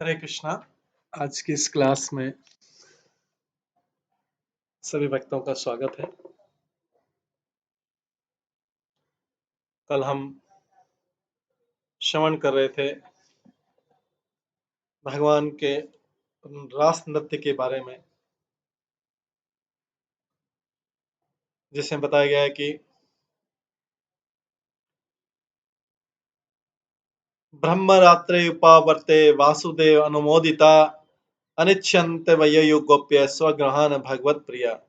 हरे कृष्णा। आज की इस क्लास में सभी भक्तों का स्वागत है। कल हम श्रवण कर रहे थे भगवान के रास नृत्य के बारे में, जिसमें बताया गया है कि ब्रह्मरात्रे उपावर्ते वासुदेव अनुमोदिता अनिच्छन्त वययु गोप्य स्वग्रहान भगवत प्रिया।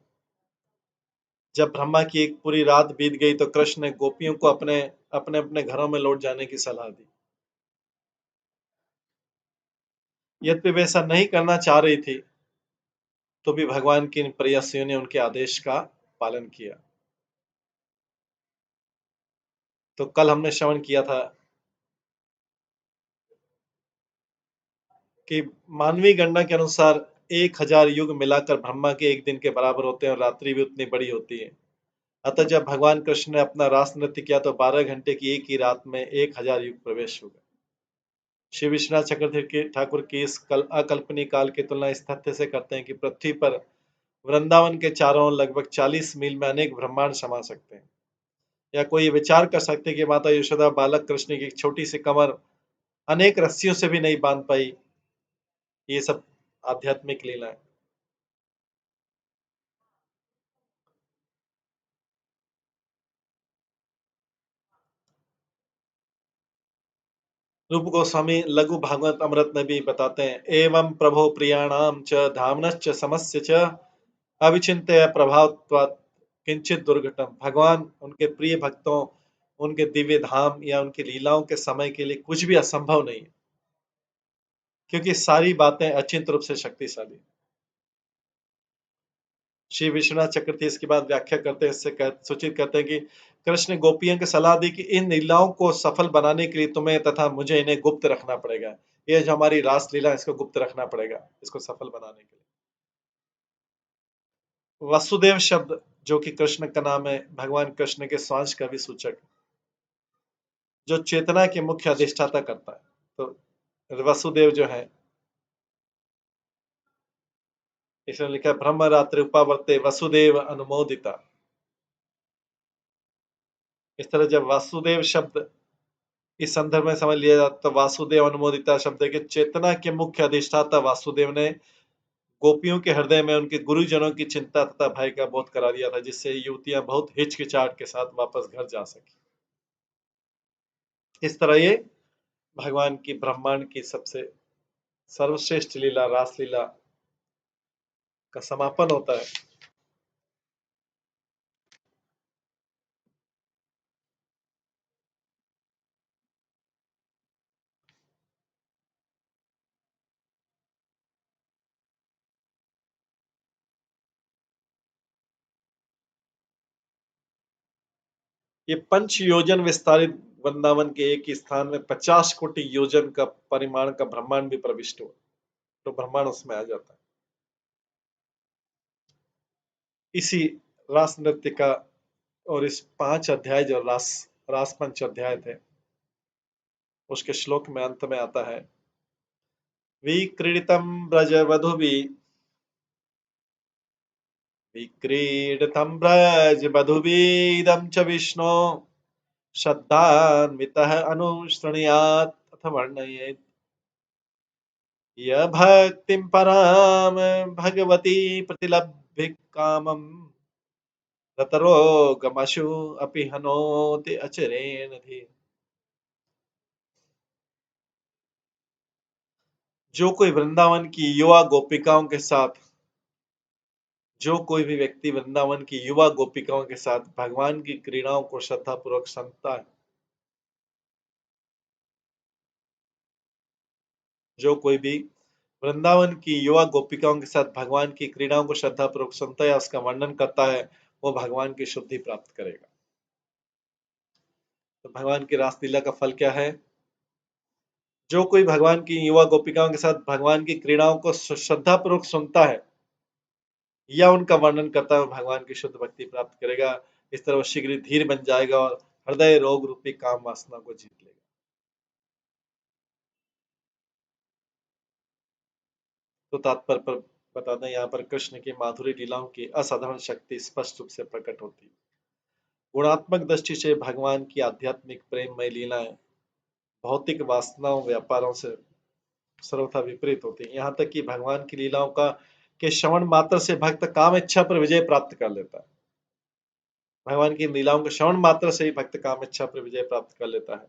जब ब्रह्मा की एक पूरी रात बीत गई तो कृष्ण ने गोपियों को अपने अपने अपने घरों में लौट जाने की सलाह दी। यद्यपि वे ऐसा नहीं करना चाह रही थी, तो भी भगवान की इन प्रेयसियों ने उनके आदेश का पालन किया। तो कल हमने श्रवण किया था कि मानवीय गणना के अनुसार 1000 युग मिलाकर ब्रह्मा के एक दिन के बराबर होते हैं और रात्रि भी उतनी बड़ी होती है। अतः जब भगवान कृष्ण ने अपना रास नृत्य किया तो 12 घंटे की एक ही रात में 1000 युग प्रवेश हो गए। श्री विश्वनाथ चक्रवर्ती ठाकुर की इस अकल्पनीय काल की तुलना इस तथ्य से करते हैं कि पृथ्वी पर वृंदावन के चारों लगभग 40 मील में अनेक ब्रह्मांड समा सकते हैं। या कोई विचार कर सकते हैं कि माता यशोदा बालक कृष्ण की एक छोटी सी कमर अनेक रस्सियों से भी नहीं बांध पाई। ये सब आध्यात्मिक लीला है। रूप गोस्वामी लघु भागवत अमृत में भी बताते हैं, एवं प्रभो प्रियाणाम च धामनश्च समस्य च अविचिन्त्य प्रभावत्वात् किंचित दुर्घटम। भगवान उनके प्रिय भक्तों, उनके दिव्य धाम या उनकी लीलाओं के समय के लिए कुछ भी असंभव नहीं है, क्योंकि सारी बातें अचिंत रूप से शक्तिशाली। श्री विश्वनाथ चक्रवर्ती इसके बाद व्याख्या करते हैं, इससे सूचित करते हैं कि कृष्ण ने गोपियों की सलाह दी कि इन लीलाओं को सफल बनाने के लिए तुम्हें तथा मुझे इन्हें गुप्त रखना पड़ेगा। ये जो हमारी रास लीला है, इसको गुप्त रखना पड़ेगा, इसको सफल बनाने के लिए। वसुदेव शब्द जो कि कृष्ण का नाम है, भगवान कृष्ण के स्वांश का भी सूचक, जो चेतना के मुख्य अधिष्ठाता करता है। तो वसुदेव जो है, इसमें लिखा है ब्रह्म रात्रि उपावर्ते वसुदेव अनुमोदिता। इस तरह जब वासुदेव शब्द इस संदर्भ में समझ लिया जाता, तो वासुदेव अनुमोदिता शब्द है कि चेतना के मुख्य अधिष्ठाता वासुदेव ने गोपियों के हृदय में उनके गुरुजनों की चिंता तथा भय का बोध करा दिया था, जिससे युवतियां बहुत हिचकिचाहट के साथ वापस घर जा सकी। इस तरह ये भगवान की ब्रह्मांड की सबसे सर्वश्रेष्ठ लीला रासलीला का समापन होता है। ये पंच योजन विस्तारित वृंदावन के एक ही स्थान में 50 कोटि योजन का परिमाण का ब्रह्मांड भी प्रविष्ट हुआ, तो ब्रह्मांड उसमें आ जाता है। इसी रास नृत्य का और इस 5 अध्याय जो रास पंच अध्याय थे, उसके श्लोक में अंत में आता है, विक्रीडितम ब्रजवधुभिदं च विष्णो श्रद्धान्वितः अनुशृणुयात् अथ वर्णयेत् य भक्तिं परां भगवती प्रतिलभ्य कामं रतरोगमशु अपि हनोति अचिरेण धीर। जो कोई वृंदावन की युवा गोपिकाओं के साथ, जो कोई भी व्यक्ति वृंदावन की युवा गोपिकाओं के साथ भगवान की क्रीड़ाओं को श्रद्धापूर्वक सुनता है, जो कोई भी वृंदावन की युवा गोपिकाओं के साथ भगवान की क्रीड़ाओं को श्रद्धापूर्वक सुनता है, उसका वर्णन करता है, वो भगवान की शुद्धि प्राप्त करेगा। तो भगवान की रासलीला का फल क्या है? जो कोई भगवान की युवा गोपिकाओं के साथ भगवान की क्रीड़ाओं को श्रद्धापूर्वक सुनता है या उनका वर्णन करता है, भगवान की शुद्ध भक्ति प्राप्त करेगा। इस तरह वो शीघ्र धीर बन जाएगा और हृदय रोग रूपी काम वासना को जीत लेगा। तो तात्पर्य पर बता दें, यहाँ पर कृष्ण की माधुरी लीलाओं की असाधारण शक्ति स्पष्ट रूप से प्रकट होती है। गुणात्मक दृष्टि से भगवान की आध्यात्मिक प्रेममय लीलाएं भौतिक वासनाओं व्यापारों से सर्वथा विपरीत होती है। यहाँ तक कि भगवान की लीलाओं का के श्रवण मात्र से भक्त काम इच्छा पर विजय प्राप्त कर लेता है। भगवान की लीलाओं के श्रवण मात्र से ही भक्त काम इच्छा पर विजय प्राप्त कर लेता है।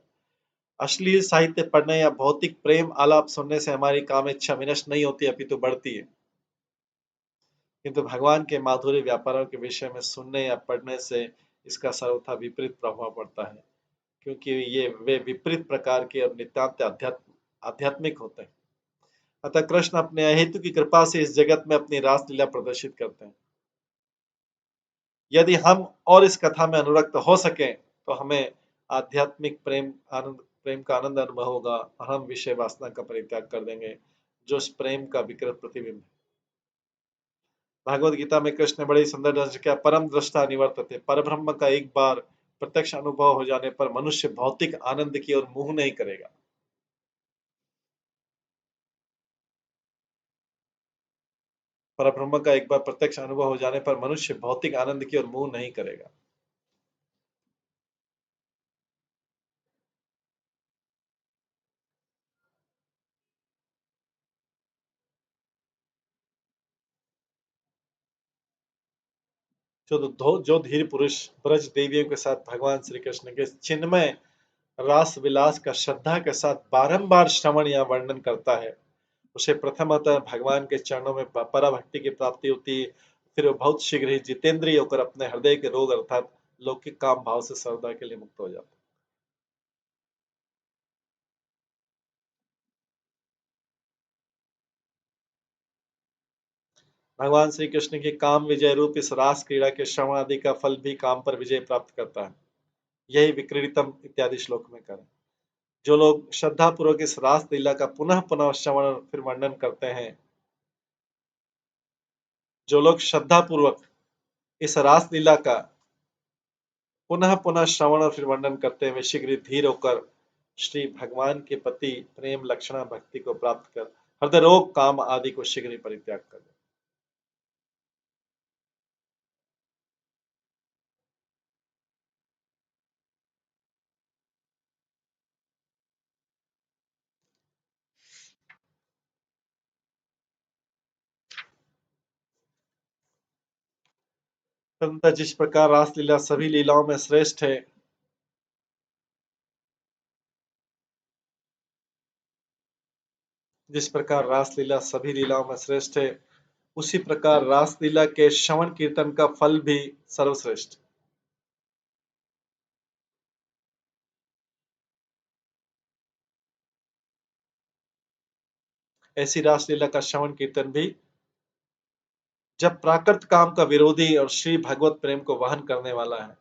अश्लील साहित्य पढ़ने या भौतिक प्रेम आलाप सुनने से हमारी काम इच्छा विनष्ट नहीं होती, अपितु बढ़ती है। किंतु भगवान के माधुर्य व्यापारों के विषय में सुनने या पढ़ने से इसका सर्वथा विपरीत प्रभाव पड़ता है, क्योंकि ये वे विपरीत प्रकार के और नितांत आध्यात्मिक होते हैं। अतः कृष्ण अपने अहेतु की कृपा से इस जगत में अपनी रासलीला प्रदर्शित करते हैं। यदि हम और इस कथा में अनुरक्त हो सके तो हमें आध्यात्मिक प्रेम का आनंद अनुभव होगा और हम विषय वासना का परित्याग कर देंगे, जो उस प्रेम का विकृत प्रतिबिंब है। भागवत गीता में कृष्ण ने बड़ी सुंदर ढंग से क्या परम दृष्टा निवर्तते, परब्रह्म का एक बार प्रत्यक्ष अनुभव हो जाने पर मनुष्य भौतिक आनंद की ओर मुंह नहीं करेगा। परब्रह्म का एक बार प्रत्यक्ष अनुभव हो जाने पर मनुष्य भौतिक आनंद की ओर मुंह नहीं करेगा। जो धीर पुरुष ब्रज देवियों के साथ भगवान श्री कृष्ण के चिन्मय रास विलास का श्रद्धा के साथ बारंबार श्रवण या वर्णन करता है, उसे प्रथमतः भगवान के चरणों में पराभक्ति की प्राप्ति होती है। फिर वो बहुत शीघ्र ही जितेंद्रिय होकर अपने हृदय के रोग अर्थात लौकिक काम भाव से सर्वदा के लिए मुक्त हो जाता है। भगवान श्री कृष्ण की काम विजय रूप इस रास क्रीड़ा के श्रवण आदि का फल भी काम पर विजय प्राप्त करता है। यही विक्रीडितम इत्यादि श्लोक में करें। जो लोग श्रद्धा पूर्वक इस रास लीला का पुनः पुनः श्रवण फिर वर्णन करते हैं, जो लोग श्रद्धा पूर्वक इस रास लीला का पुनः पुनः श्रवण और फिर वर्णन करते हुए शीघ्र धीर होकर श्री भगवान के प्रति प्रेम लक्षणा भक्ति को प्राप्त कर हृदय रोग काम आदि को शीघ्र ही परित्याग कर दे। तदनंतर जिस प्रकार रासलीला सभी लीलाओं में श्रेष्ठ है, जिस प्रकार रासलीला सभी लीलाओं में श्रेष्ठ है, उसी प्रकार रासलीला के श्रवण कीर्तन का फल भी सर्वश्रेष्ठ। ऐसी रासलीला का श्रवण कीर्तन भी जब प्राकृत काम का विरोधी और श्री भगवत प्रेम को वहन करने वाला है,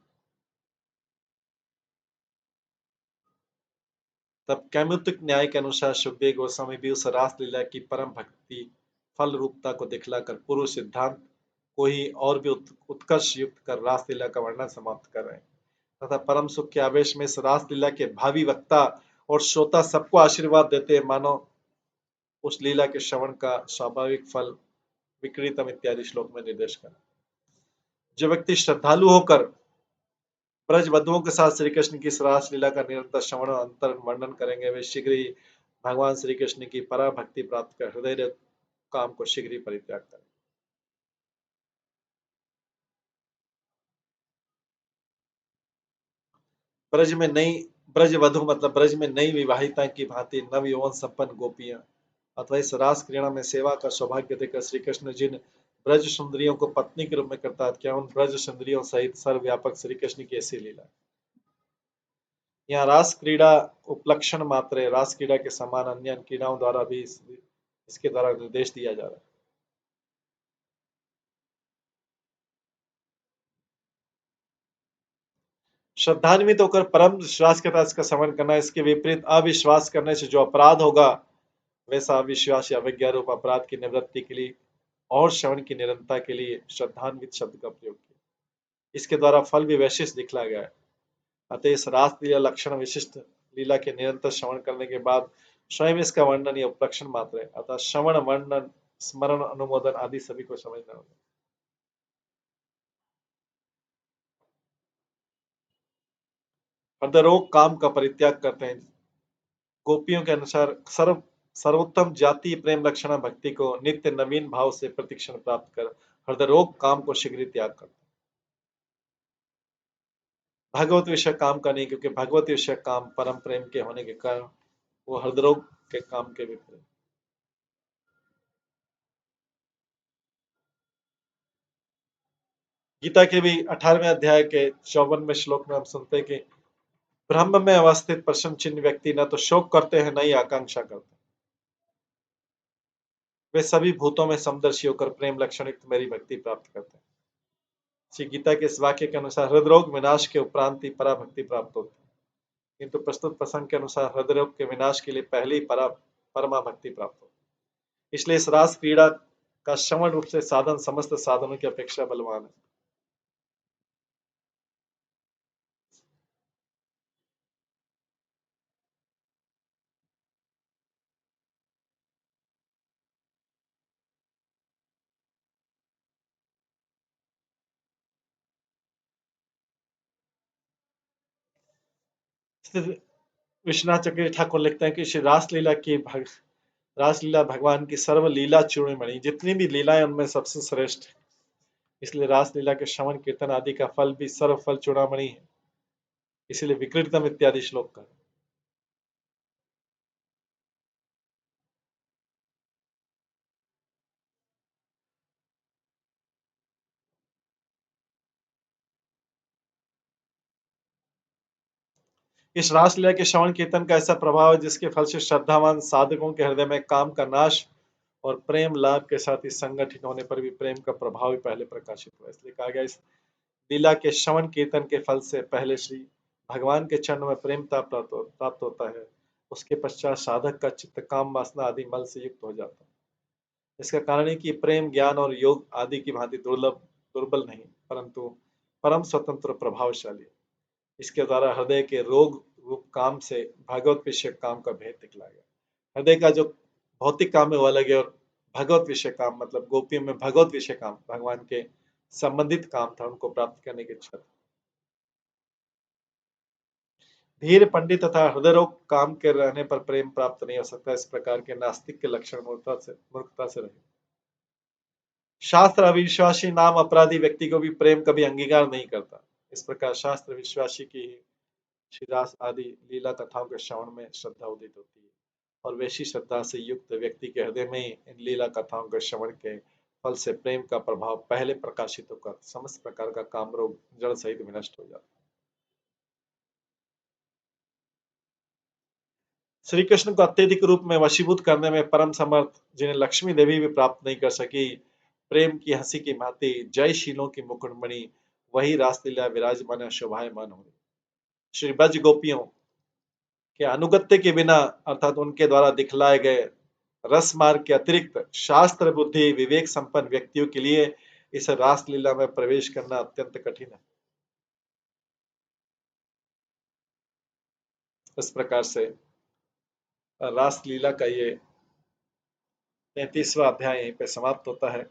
तब कैमुतिक न्याय के अनुसार सुखदेव गोस्वामी भी उस रासलीला की परम भक्ति फल रूपता को दिखलाकर पूर्व सिद्धांत को ही और भी उत्कर्ष युक्त कर रासलीला का वर्णन समाप्त कर रहे हैं तथा परम सुख के आवेश में इस रासलीला के भावी वक्ता और श्रोता सबको आशीर्वाद देते मानो उस लीला के श्रवण का स्वाभाविक फल विक्रीतम इत्यादि श्लोक में निर्देश कर। जो व्यक्ति श्रद्धालु होकर ब्रज बधुओं के साथ श्री कृष्ण की रास लीला का निरंतर श्रवण और अंतर वर्णन करेंगे, वे शीघ्र ही भगवान श्री कृष्ण की परा भक्ति प्राप्त कर हृदय काम को शीघ्र ही परित्याग करें। ब्रज में नई ब्रज वधु मतलब ब्रज में नई विवाहिता की भांति नव यौवन संपन्न गोपियां अथवा इस रास क्रीड़ा में सेवा का सौभाग्य देकर श्री कृष्ण जिन ब्रज सुंदरियों को पत्नी के रूप में करता है, क्या उन ब्रज सुंदरियों सहित सर्वव्यापक श्री कृष्ण की ऐसी लीला। यहाँ रास क्रीड़ा उपलक्षण मात्र है, रास क्रीड़ा के समान अन्य क्रीड़ाओं द्वारा भी इसके द्वारा निर्देश दिया जा रहा है। श्रद्धान्वित होकर परम विश्वास के साथ इसका श्रवण करना, इसके विपरीत अविश्वास करने से जो अपराध होगा, वैसा अविश्वास या अवज्ञा रूप अपराध की निवृत्ति के लिए और श्रवण की निरंतरता के लिए श्रद्धान्वित शब्द का प्रयोग किया। इसके द्वारा फल भी वैशिष्ट दिखला गया है। अतः इस रास लीला लक्षण विशिष्ट लीला के निरंतर श्रवण करने के बाद स्वयं इसका वर्णन या उपलक्षण मात्र है। अतः श्रवण वर्णन स्मरण, अनुमोदन आदि सभी को समझना होगा। हृदयरोग काम का परित्याग करते हैं। गोपियों के अनुसार सर्वोत्तम जाति प्रेम लक्षणा भक्ति को नित्य नवीन भाव से प्रतिक्षण प्राप्त कर हृदयरोग काम को शीघ्र ही त्याग करते हैं। भगवत विषय काम का नहीं, क्योंकि भगवत विषय काम परम प्रेम के होने के कारण वो हृदयरोग के काम के विपरीत। गीता के भी 18वें अध्याय के 54वें श्लोक में हम सुनते हैं कि ब्रह्म में अवस्थित प्रश्न चिन्ह व्यक्ति न तो शोक करते हैं, न ही आकांक्षा करते हैं। वे सभी भूतों में समदर्शी होकर प्रेम लक्षण युक्त मेरी भक्ति प्राप्त करते हैं। श्री गीता के इस वाक्य के अनुसार हृदरोग विनाश के उपरांत ही पराभक्ति प्राप्त होती है, किंतु प्रस्तुत प्रसंग के अनुसार हृदरोग के विनाश के लिए पहले ही परमा भक्ति प्राप्त होती है। इसलिए इस रास क्रीड़ा का श्रवण रूप से साधन समस्त साधनों की अपेक्षा बलवान है। विश्वनाथ चक्रवर्ती ठाकुर लिखते हैं कि श्री रासलीला भगवान की सर्व लीला चूड़ामणि, जितनी भी लीलाएं उनमें सबसे श्रेष्ठ है। इसलिए रासलीला के श्रवण कीर्तन आदि का फल भी सर्व फल चूड़ामणि है। इसलिए विकृतम इत्यादि श्लोक का। इस रासलीला के श्रवण कीर्तन का ऐसा प्रभाव है जिसके फल से श्रद्धावान साधकों के हृदय में काम का नाश और प्रेम लाभ के साथ ही संगठित होने पर भी प्रेम का प्रभाव ही पहले प्रकाशित हुआ। इसलिए कहा गया इस लीला के श्रवण कीर्तन के फल से पहले श्री भगवान के चरण में प्रेम प्राप्त होता है। उसके पश्चात साधक का चित्त काम वासना आदि मल से युक्त हो जाता है। इसका कारण है कि प्रेम ज्ञान और योग आदि की भांति दुर्बल नहीं, परंतु परम स्वतंत्र प्रभावशाली है। इसके द्वारा हृदय के रोग रूप काम से भागवत विषय काम का भेद दिखलाया गया। हृदय का जो भौतिक काम है वो अलग है, और भगवत विषय काम मतलब गोपियों में भगवत विषय काम भगवान के संबंधित काम था, उनको प्राप्त करने की इच्छा थी। धीर पंडित तथा हृदय रोग काम के रहने पर प्रेम प्राप्त नहीं हो सकता। इस प्रकार के नास्तिक के लक्षण मूर्खता से रहे। शास्त्र अविश्वासी नाम अपराधी व्यक्ति को भी प्रेम कभी अंगीकार नहीं करता। इस प्रकार शास्त्र विश्वासी की ही श्रीदास आदि लीला कथाओं के श्रवण में श्रद्धा उदित होती है, और वैसी श्रद्धा से युक्त व्यक्ति के हृदय में इन लीला कथाओं के श्रवण के फल से प्रेम का प्रभाव पहले प्रकाशित होकर समस्त प्रकार का काम रोग जड़ सहित विनष्ट हो जाता है। श्री कृष्ण को अत्यधिक रूप में वशीभूत करने में परम समर्थ, जिन्हें लक्ष्मी देवी भी प्राप्त नहीं कर सकी, प्रेम की हंसी की भांति जयशीलों की मुकुटमणि वही रासलीला विराजमान शोभायमान हो। श्री ब्रज गोपियों के अनुगत्य के बिना अर्थात उनके द्वारा दिखलाए गए रस मार्ग के अतिरिक्त शास्त्र बुद्धि विवेक संपन्न व्यक्तियों के लिए इस रासलीला में प्रवेश करना अत्यंत कठिन है। इस प्रकार से रासलीला का ये 33वां अध्याय यहीं पे समाप्त होता है।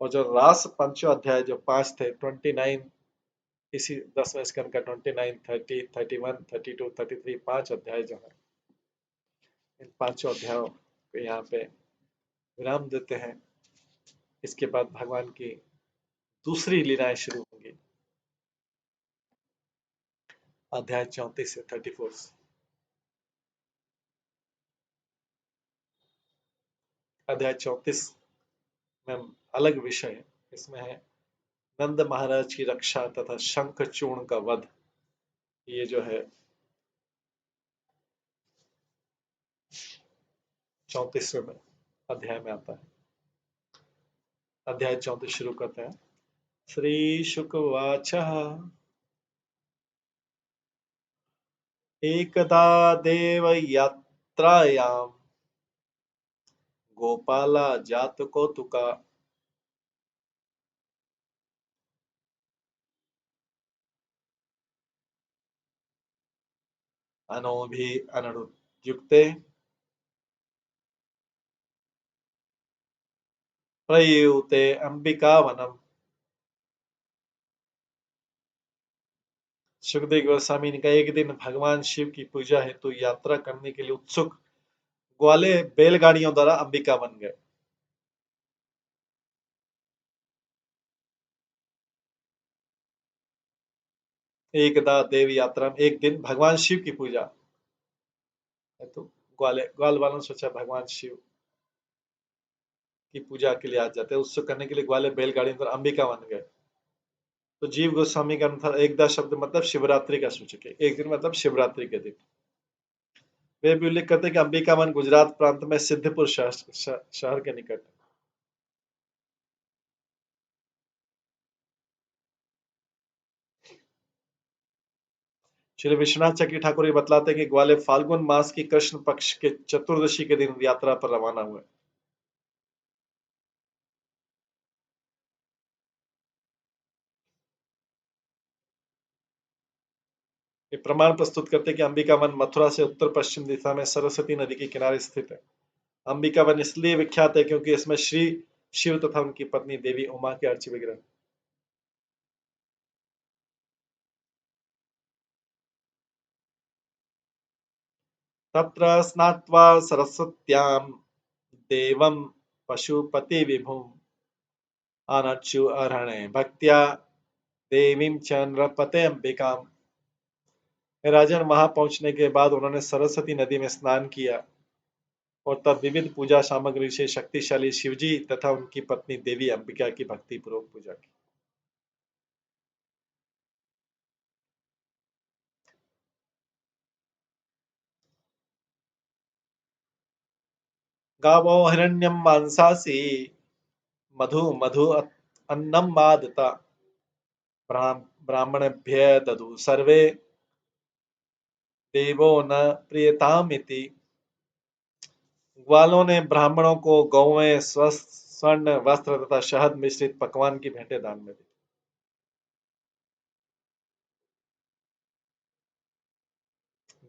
और जो रास पंचो अध्याय जो 5 थे 29, इसी 10वें स्कंद का 29, 30, 31, 32, 33 5 अध्याय जो है, इन पांचों अध्यायों को यहाँ पे विराम देते हैं। इसके बाद भगवान की दूसरी लीलाएं शुरू होंगी, अध्याय 34 से 34। अध्याय 34 में अलग विषय है। इसमें है नंद महाराज की रक्षा तथा शंख चूर्ण का वध। ये जो है 34वें अध्याय में आता है। अध्याय 34 शुरू करते हैं। श्री शुकवाच एकदा देव यात्रायां गोपाला जात कौतुका अनोभि अनुयुक्ते प्रयूते अंबिकावनम। सुखदेव गोस्वामी ने कहा, एक दिन भगवान शिव की पूजा हेतु यात्रा करने के लिए उत्सुक ग्वाले बैलगाड़ियों द्वारा अंबिका बन गए। एकदा देव यात्रा में, एक दिन भगवान शिव की पूजा हेतु ग्वाल वालों ने सोचा भगवान शिव की पूजा के लिए आज जाते हैं, उत्सुक करने के लिए ग्वाले बैलगाड़ियों द्वारा अंबिका बन गए। तो जीव गोस्वामी के अनुसार एकदा शब्द मतलब शिवरात्रि का सूचक है, एक दिन मतलब शिवरात्रि के दिन। वे भी उल्लेख करते हैं कि अंबिका वन गुजरात प्रांत में सिद्धपुर शहर के निकट। श्री विश्वनाथ चक्री ठाकुर ये बतलाते हैं कि ग्वाले फाल्गुन मास की कृष्ण पक्ष के चतुर्दशी के दिन यात्रा पर रवाना हुए। ये प्रमाण प्रस्तुत करते हैं कि अंबिका वन मथुरा से उत्तर पश्चिम दिशा में सरस्वती नदी के किनारे स्थित है। अंबिका वन इसलिए विख्यात है क्योंकि इसमें श्री शिव तथा उनकी पत्नी देवी उमा के अर्ची विग्रह। तत्र स्नात्वा सरस्वत्यां देवं पशुपति विभुम अनच्यु अर्हणे भक्त्या देवीं च नृपते अंबिका। राजन वहां पहुंचने के बाद उन्होंने सरस्वती नदी में स्नान किया और तब विविध पूजा सामग्री से शक्तिशाली शिवजी तथा उनकी पत्नी देवी अंबिका की भक्ति पूर्वक पूजा की। गावो हिरण्यम मांसासी मधु मधु अन्नम मादता ब्राह्मणेभ्य ददु सर्वे देवो न प्रियतामिति। ग्वालों ने ब्राह्मणों को गौवें स्वस्थ स्वर्ण वस्त्र तथा शहद मिश्रित पकवान की भेंटें दान में दी।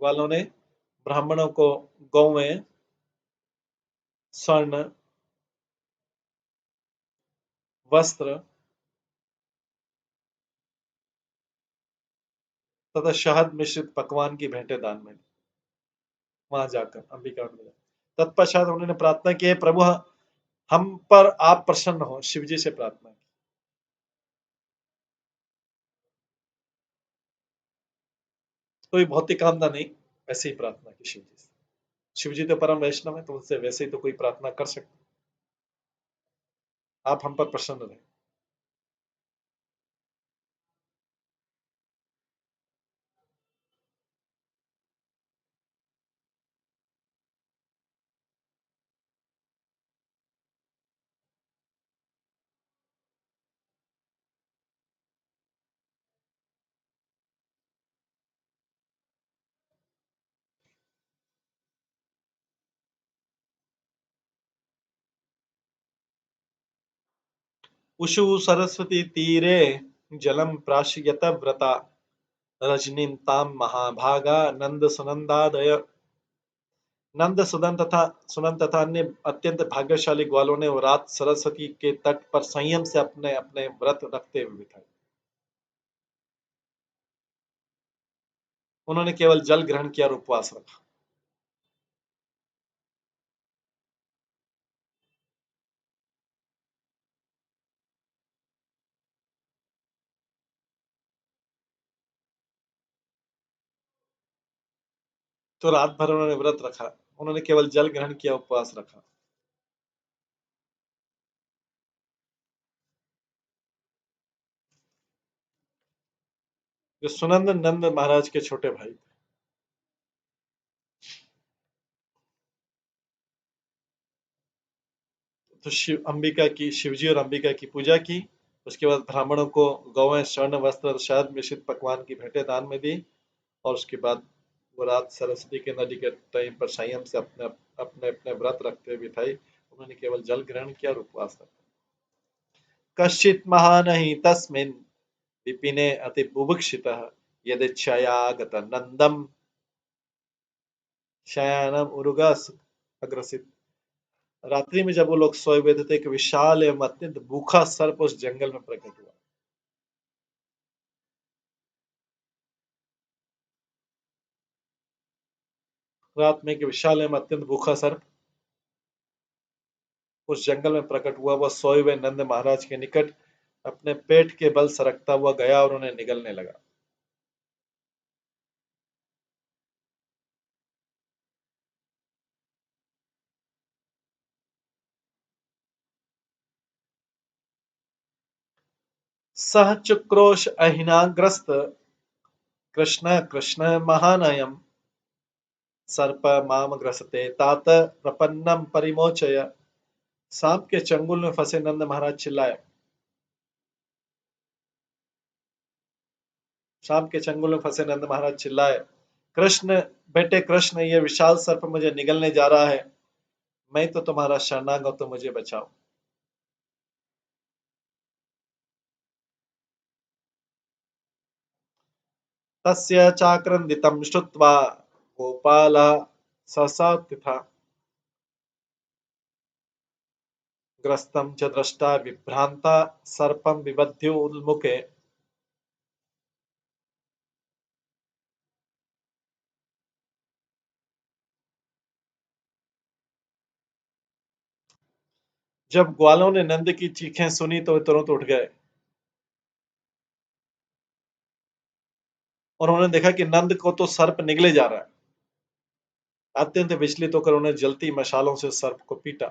ग्वालों ने ब्राह्मणों को गौवें स्वर्ण वस्त्र तथा शहद मिश्रित पकवान की भेंटें दान में दी। वहां जाकर अंबिका में तत्पश्चात उन्होंने प्रार्थना की, प्रभु हम पर आप प्रसन्न हो। शिवजी से प्रार्थना की। कोई भौतिक कामना नहीं, ऐसे ही प्रार्थना की शिवजी से। शिवजी तो परम वैष्णव है, तो उनसे वैसे ही तो कोई प्रार्थना कर सकते। आप हम पर प्रसन्न रहे। उषु सरस्वती तीरे जलम प्राश्यत व्रता रजनीम ताम महाभागा नंद सुनंदादय। सुनंद तथा अन्य अत्यंत भाग्यशाली ग्वालों ने वो रात सरस्वती के तट पर संयम से अपने अपने व्रत रखते हुए बिताई। उन्होंने केवल जल ग्रहण किया और उपवास रखा। तो रात भर उन्होंने व्रत रखा। उन्होंने केवल जल ग्रहण किया, उपवास रखा। जो सुनंद नंद महाराज के छोटे भाई थे। तो अंबिका की, शिवजी और अंबिका की पूजा की। उसके बाद ब्राह्मणों को गौएं स्वर्ण वस्त्र और शहद मिश्रित पकवान की भेंटें दान में दी। और उसके बाद वो रात सरस्वती के नदी के टाइम पर संयम से अपने अपने अपने व्रत रखते हुए बिताई। उन्होंने केवल जल ग्रहण किया और उपवास रखा। कश्चित महान ही तस्मिन् विपिने अति बुभुक्षितः यदिच्छया नंदम शयानम उरुगस अग्रसित। रात्रि में जब वो लोग सोए हुए थे तो एक विशाल एवं अत्यंत भूखा सर्प उस जंगल में प्रकट हुआ। रात में एक विशाल एवं अत्यंत भूखा सर्प उस जंगल में प्रकट हुआ। वह सोए हुए नंद महाराज के निकट अपने पेट के बल सरकता हुआ गया और उन्हें निगलने लगा। सह चुक्रोश अहिनाग्रस्त कृष्ण कृष्ण महानयम सर्प माम ग्रसते तात प्रपन्नम परिमोचय। सांप के चंगुल में फंसे नंद महाराज चिल्लाए। सांप के चंगुल में फंसे नंद महाराज चिल्लाए, कृष्ण, बेटे कृष्ण, ये विशाल सर्प मुझे निगलने जा रहा है। मैं तो तुम्हारा शरणागत हूं, तो मुझे बचाओ। तस्य चाक्रंदितं श्रुत्वा गोपालः ससात्थितः ग्रस्तं च दृष्ट्वा विभ्रांता सर्पं बिबध्योन्मुखे। जब ग्वालों ने नंद की चीखें सुनी तो वे तुरंत उठ गए और उन्होंने देखा कि नंद को तो सर्प निगले जा रहा है। अत्यंत विचलित होकर उन्हें जलती मशालों से सर्प को पीटा।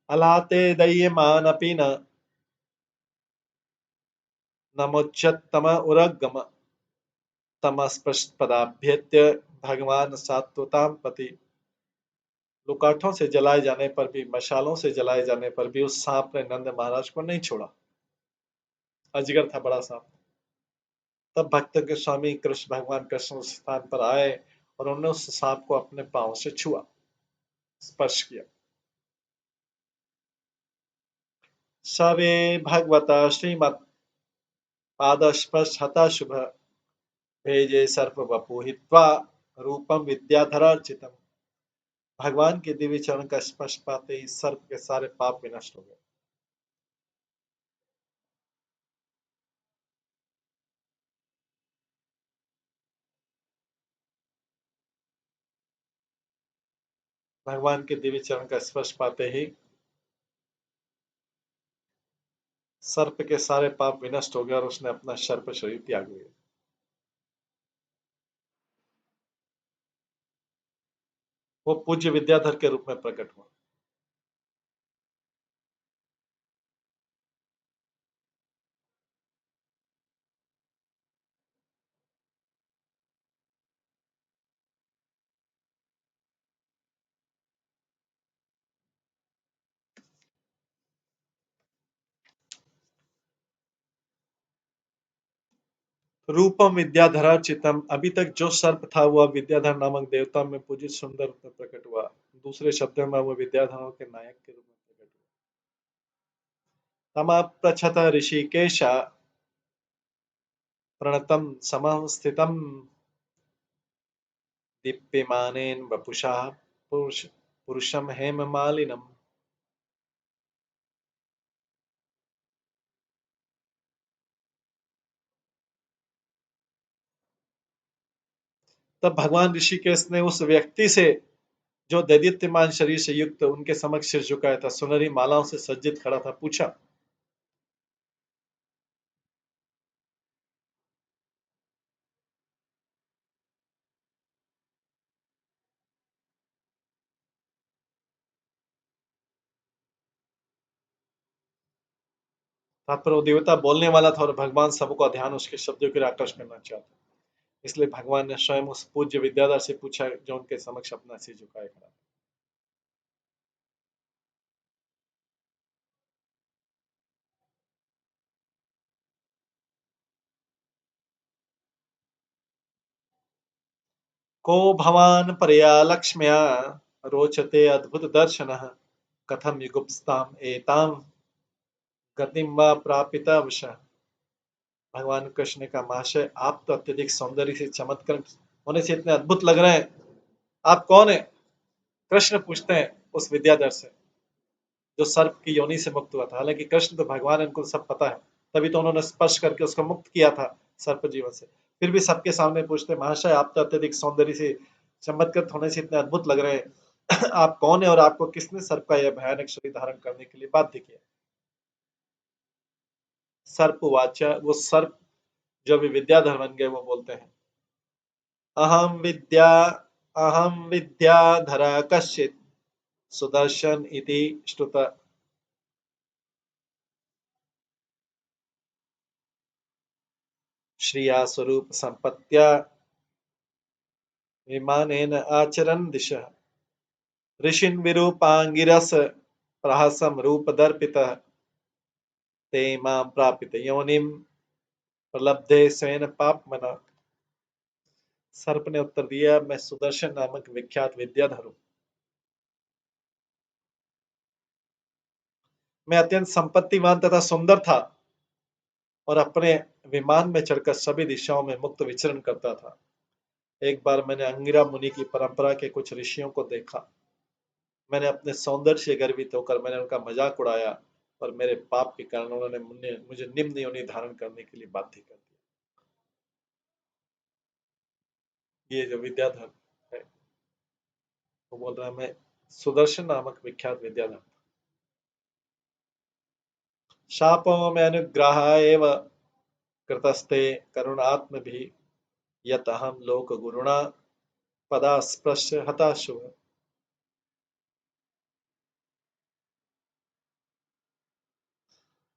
अलाते दह्यमानपि न नमोच्चतम उरगम तमस्पदाभ्येत्य भगवान सात्वताम पति। लुकाठों से जलाए जाने पर भी, मशालों से जलाए जाने पर भी उस सांप ने नंद महाराज को नहीं छोड़ा। अजगर था, बड़ा सांप। तब भक्त के स्वामी कृष्ण, भगवान कृष्ण उस स्थान पर आए और उन्होंने उस सांप को अपने पांव से छुआ, स्पर्श किया। सवे भगवता श्रीमत् पादस्पर्श हता शुभ भेजे सर्प वपुहित्वा रूपम विद्याधरार्चितम। भगवान के दिव्य चरण का स्पर्श पाते ही सर्प के सारे पाप विनष्ट हो गए। भगवान के दिव्य चरण का स्पर्श पाते ही सर्प के सारे पाप विनष्ट हो गए और उसने अपना सर्प शरीर त्याग दिया। वो पूज्य विद्याधर के रूप में प्रकट हुआ। रूपम विद्याधरा चितम, अभी तक जो सर्प था वह विद्याधर नामक देवता में पूजित सुंदर रूप में प्रकट हुआ। दूसरे शब्दों में वह विद्याधरों के नायक के रूप में प्रकट हुआ। तमाप्रछत ऋषिकेश प्रणतम समं स्थितम दीप्यमानेन वपुषा पुरुषम हेममालिनम। तब भगवान ऋषिकेश ने उस व्यक्ति से, जो दैदीप्यमान शरीर से युक्त उनके समक्ष सिर झुकाया था, सुनहरी मालाओं से सज्जित खड़ा था, पूछा। तात्पर्य वो देवता बोलने वाला था और भगवान सबका ध्यान उसके शब्दों की ओर आकर्षित करना चाहता। इसलिए भगवान ने स्वयं उस पूज्य विद्याधर से पूछा जो उनके समक्ष अपना सिर झुकाए खड़ा। को भवान परया लक्ष्म्या रोचते अद्भुत दर्शन कथम युगुप्स्ताम एताम गतिम व प्रापिता। भगवान कृष्ण ने कहा, महाशय, आप तो अत्यधिक सौंदर्य से, चमत्कार होने से इतने अद्भुत लग रहे हैं। आप कौन है? कृष्ण पूछते हैं उस विद्याधर से जो सर्प की योनि से मुक्त हुआ था। हालांकि कृष्ण तो भगवान है, उनको सब पता है, तभी तो उन्होंने स्पर्श करके उसको मुक्त किया था सर्प जीवन से। फिर भी सबके सामने पूछते, महाशय आप तो अत्यधिक सौंदर्य से चमत्कृत होने से इतने अद्भुत लग रहे हैं आप कौन है और आपको किसने सर्प का यह भयानक शरीर धारण करने के लिए बाध्य किया? सर्प वाचा, वो सर्प जो भी विद्याधर बन गए, वो बोलते हैं, अहम विद्या अहम विद्याधर कश्चित सुदर्शन इति श्रुत श्रिया स्वरूप संपत्त्या विमानेन आचरन् दिशः ऋषिन् विरूपाङ्गिरस प्रहसं रूपदर्पितः ते मां प्रापित योनिं प्रलब्धे स्वेन पापमना। सर्प ने उत्तर दिया, मैं सुदर्शन नामक विख्यात विद्याधर हूँ। मैं अत्यंत संपत्तिवान तथा सुंदर था और अपने विमान में चढ़कर सभी दिशाओं में मुक्त विचरण करता था। एक बार मैंने अंगिरा मुनि की परंपरा के कुछ ऋषियों को देखा। मैंने अपने सौंदर्य से गर्वित होकर मैंने उनका मजाक उड़ाया और मेरे पाप के कारण उन्होंने मुझे निम्न योनि धारण करने के लिए बाध्य कर दिया। ये जो विद्याधर है, वो बोल रहा है, मैं सुदर्शन नामक विख्यात विद्याधर। शापो में अनुग्रह एव कृतस्ते करुणात्म भी यत अहम लोक गुरुणा पदास्पृश्य हताशुभ।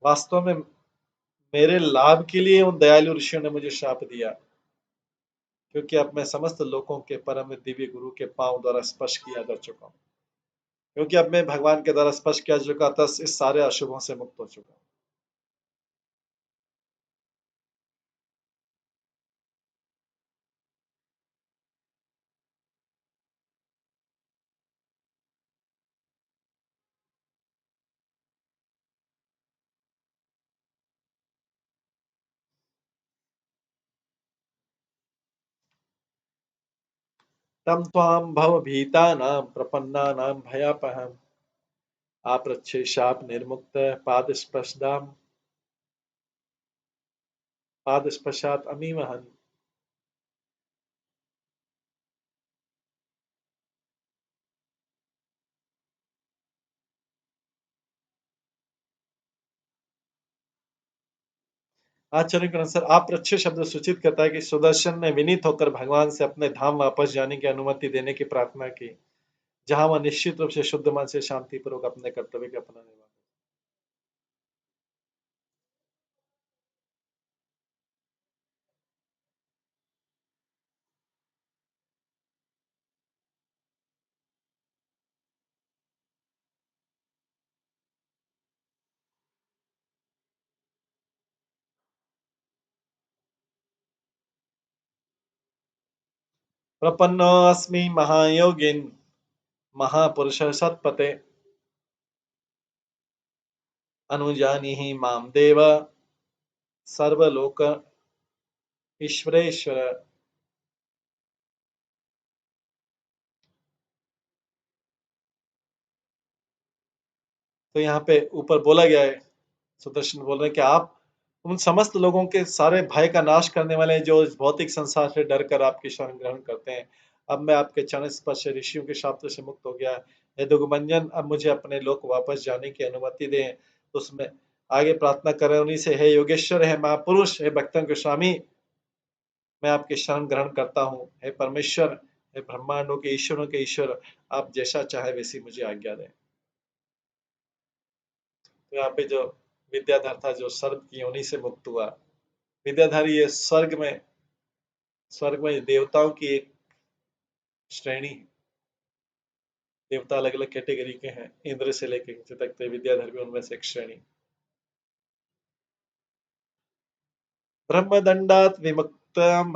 वास्तव में मेरे लाभ के लिए उन दयालु ऋषियों ने मुझे शाप दिया, क्योंकि अब मैं समस्त लोगों के परम दिव्य गुरु के पांव द्वारा स्पर्श किया जा चुका हूँ। क्योंकि अब मैं भगवान के द्वारा स्पर्श किया चुका था, इस सारे अशुभों से मुक्त हो चुका हूँ। तम त्वाम भवभीतानां प्रपन्नानां भयापहम् आपृच्छे शाप निर्मुक्त पादस्पर्शात् अमीमहन्। आचार्य के अनुसार आपृच्छ शब्द सूचित करता है कि सुदर्शन ने विनीत होकर भगवान से अपने धाम वापस जाने की अनुमति देने की प्रार्थना की, जहां वह निश्चित रूप से शुद्ध मन से शांति पूर्वक अपने कर्तव्य का अपना निर्वाह। प्रपन्नोऽस्मि महायोगिन महापुरुष सत्पते अनुजानीहि माम देव सर्वलोक ईश्वरेश्वर। तो यहाँ पे ऊपर बोला गया है, सुदर्शन बोल रहे हैं कि आप उन समस्त लोगों के सारे भय का नाश करने वाले हैं जो इस भौतिक संसार से डर कर आपकी शरण ग्रहण करते हैं। अब मैं आपके चरण स्पर्श से ऋषियों के शाप से मुक्त हो गया। हे दुर्गुमंजन, अब मुझे अपने लोक वापस जाने की अनुमति दें। तो उसमें आगे प्रार्थना कर रहे हैं उन्हीं से, हे योगेश्वर, हे महापुरुष, हे भक्तों के स्वामी, मैं आपकी शरण ग्रहण करता हूँ। हे परमेश्वर, हे ब्रह्मांडों के ईश्वरों के ईश्वर, आप जैसा चाहे वैसी मुझे आज्ञा दें। तो यहाँ पे जो विद्याधर था, जो सर्प की योनि से मुक्त हुआ, विद्याधर ये स्वर्ग में देवताओं की एक श्रेणी है। देवता अलग अलग कैटेगरी के हैं, इंद्र से लेकर नीचे तक, तो विद्याधर भी उनमें से एक श्रेणी। ब्रह्मदंडात विमुक्तम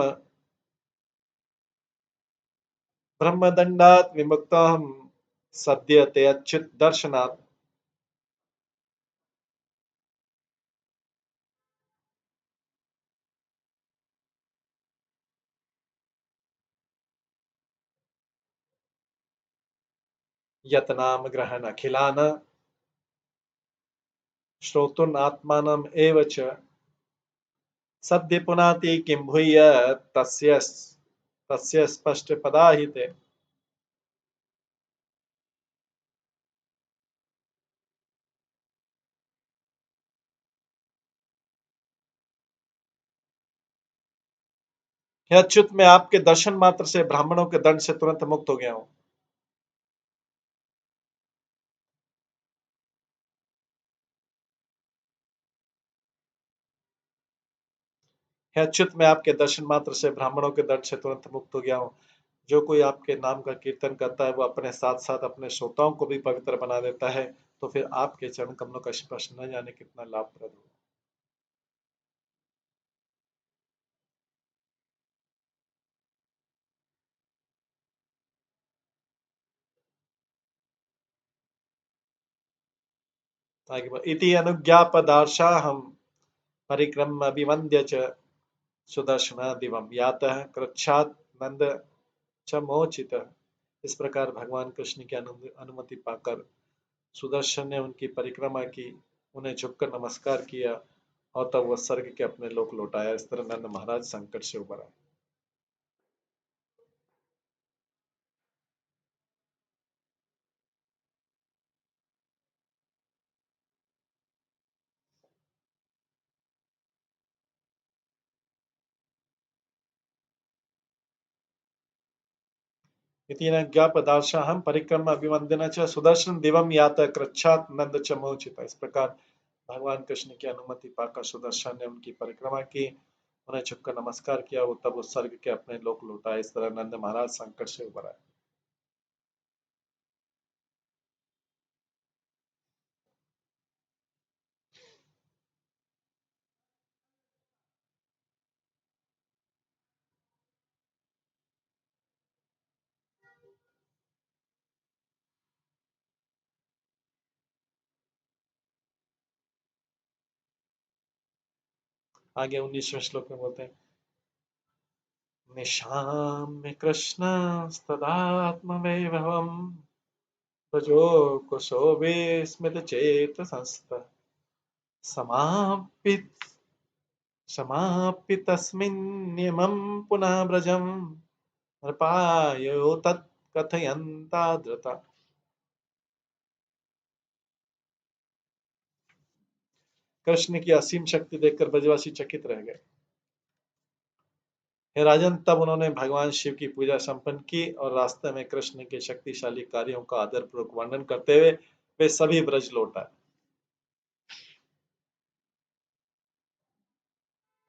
ब्रह्मदंडात विमुक्तम सद्य ते अच्युत दर्शनात्। यतनाम ग्रहण अखिलान श्रोतुन आत्मानम एव च सद्य पुनाति किं भूय तस्य तस्य स्पष्ट पदाहिते। हे अच्युत, मैं आपके दर्शन मात्र से ब्राह्मणों के दंड से तुरंत मुक्त हो गया हूँ। हे अच्युत, मैं आपके दर्शन मात्र से ब्राह्मणों के दंड से तुरंत मुक्त हो गया हूँ। जो कोई आपके नाम का कीर्तन करता है वो अपने साथ साथ अपने श्रोताओं को भी पवित्र बना देता है। तो फिर आपके चरण कमलों का स्पर्श न जाने कितना लाभप्रद हो। आगे इति अनुज्ञापदार्शाहम परिक्रम अभिवंद्य च सुदर्शन दिवम यातः कृच्छात नंद च मोचित। इस प्रकार भगवान कृष्ण की अनुमति पाकर सुदर्शन ने उनकी परिक्रमा की, उन्हें झुककर नमस्कार किया और तब वह स्वर्ग के अपने लोक लौट आया। इस तरह नंद महाराज संकट से उबर आए। ज्ञापदार्शाहम परिक्रम अभिवंदन च सुदर्शन दिवम यात कृच्छात नंद च मोचित। इस प्रकार भगवान कृष्ण की अनुमति पाकर सुदर्शन ने उनकी परिक्रमा की, उन्हें झुककर नमस्कार किया, वो तब उस स्वर्ग के अपने लोक लौट आए। इस तरह नंद महाराज संकट से उबर आए। आगे 19वें श्लोक में बोलते हैं, निशाम्य कृष्णस्तदात्मवैभवम् भजो कुशोभे स्मितचेतसंस्तः समापित समापितस्मिन्नियमं पुनः व्रजम् नृपायो तत् कथयन्ता धृता। कृष्ण की असीम शक्ति देखकर ब्रजवासी चकित रह गए। हे राजन, तब उन्होंने भगवान शिव की पूजा संपन्न की और रास्ते में कृष्ण के शक्तिशाली कार्यों का आदरपूर्वक वर्णन करते हुए वे सभी ब्रज लौट आए।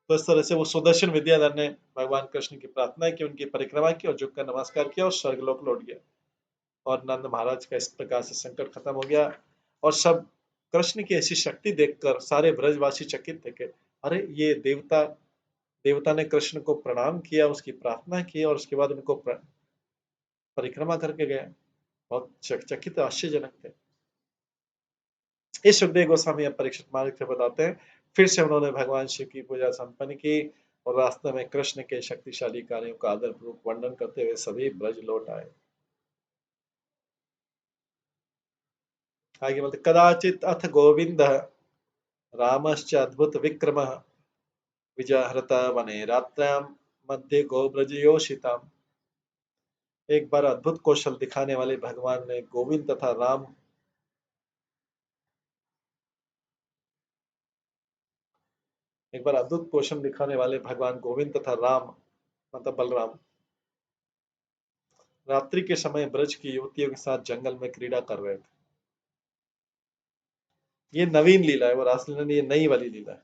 तो इस तरह से वो सुदर्शन विद्याधर ने भगवान कृष्ण की प्रार्थना की, उनकी परिक्रमा की और झुककर नमस्कार किया और स्वर्गलोक लौट गया। और नंद महाराज का इस प्रकार से संकट खत्म हो गया। और सब कृष्ण की ऐसी शक्ति देखकर सारे ब्रजवासी चकित थे कि अरे, ये देवता देवता ने कृष्ण को प्रणाम किया, उसकी प्रार्थना की और उसके बाद उनको परिक्रमा करके गए। बहुत चकित आश्चर्यजनक थे। इस सुखदेव गोस्वामी अब परीक्षित मार्ग से बताते हैं, फिर से उन्होंने भगवान शिव की पूजा संपन्न की और रास्ते में कृष्ण के शक्तिशाली कार्यों का आदरपूर्वक वर्णन करते हुए सभी ब्रज लौट आए। आगे बोलते, कदाचित अथ गोविंद रामश्च अद्भुत विक्रम विजहरत वने रात्र्यां मध्ये गोव्रजयोषिताम्। एक बार अद्भुत कौशल दिखाने वाले भगवान ने गोविंद तथा राम एक बार अद्भुत कौशल दिखाने वाले भगवान गोविंद तथा राम मतलब बलराम रात्रि के समय ब्रज की युवतियों के साथ जंगल में क्रीड़ा कर रहे थे। ये नवीन लीला है, वो रासलीला नहीं, ये नई वाली लीला है।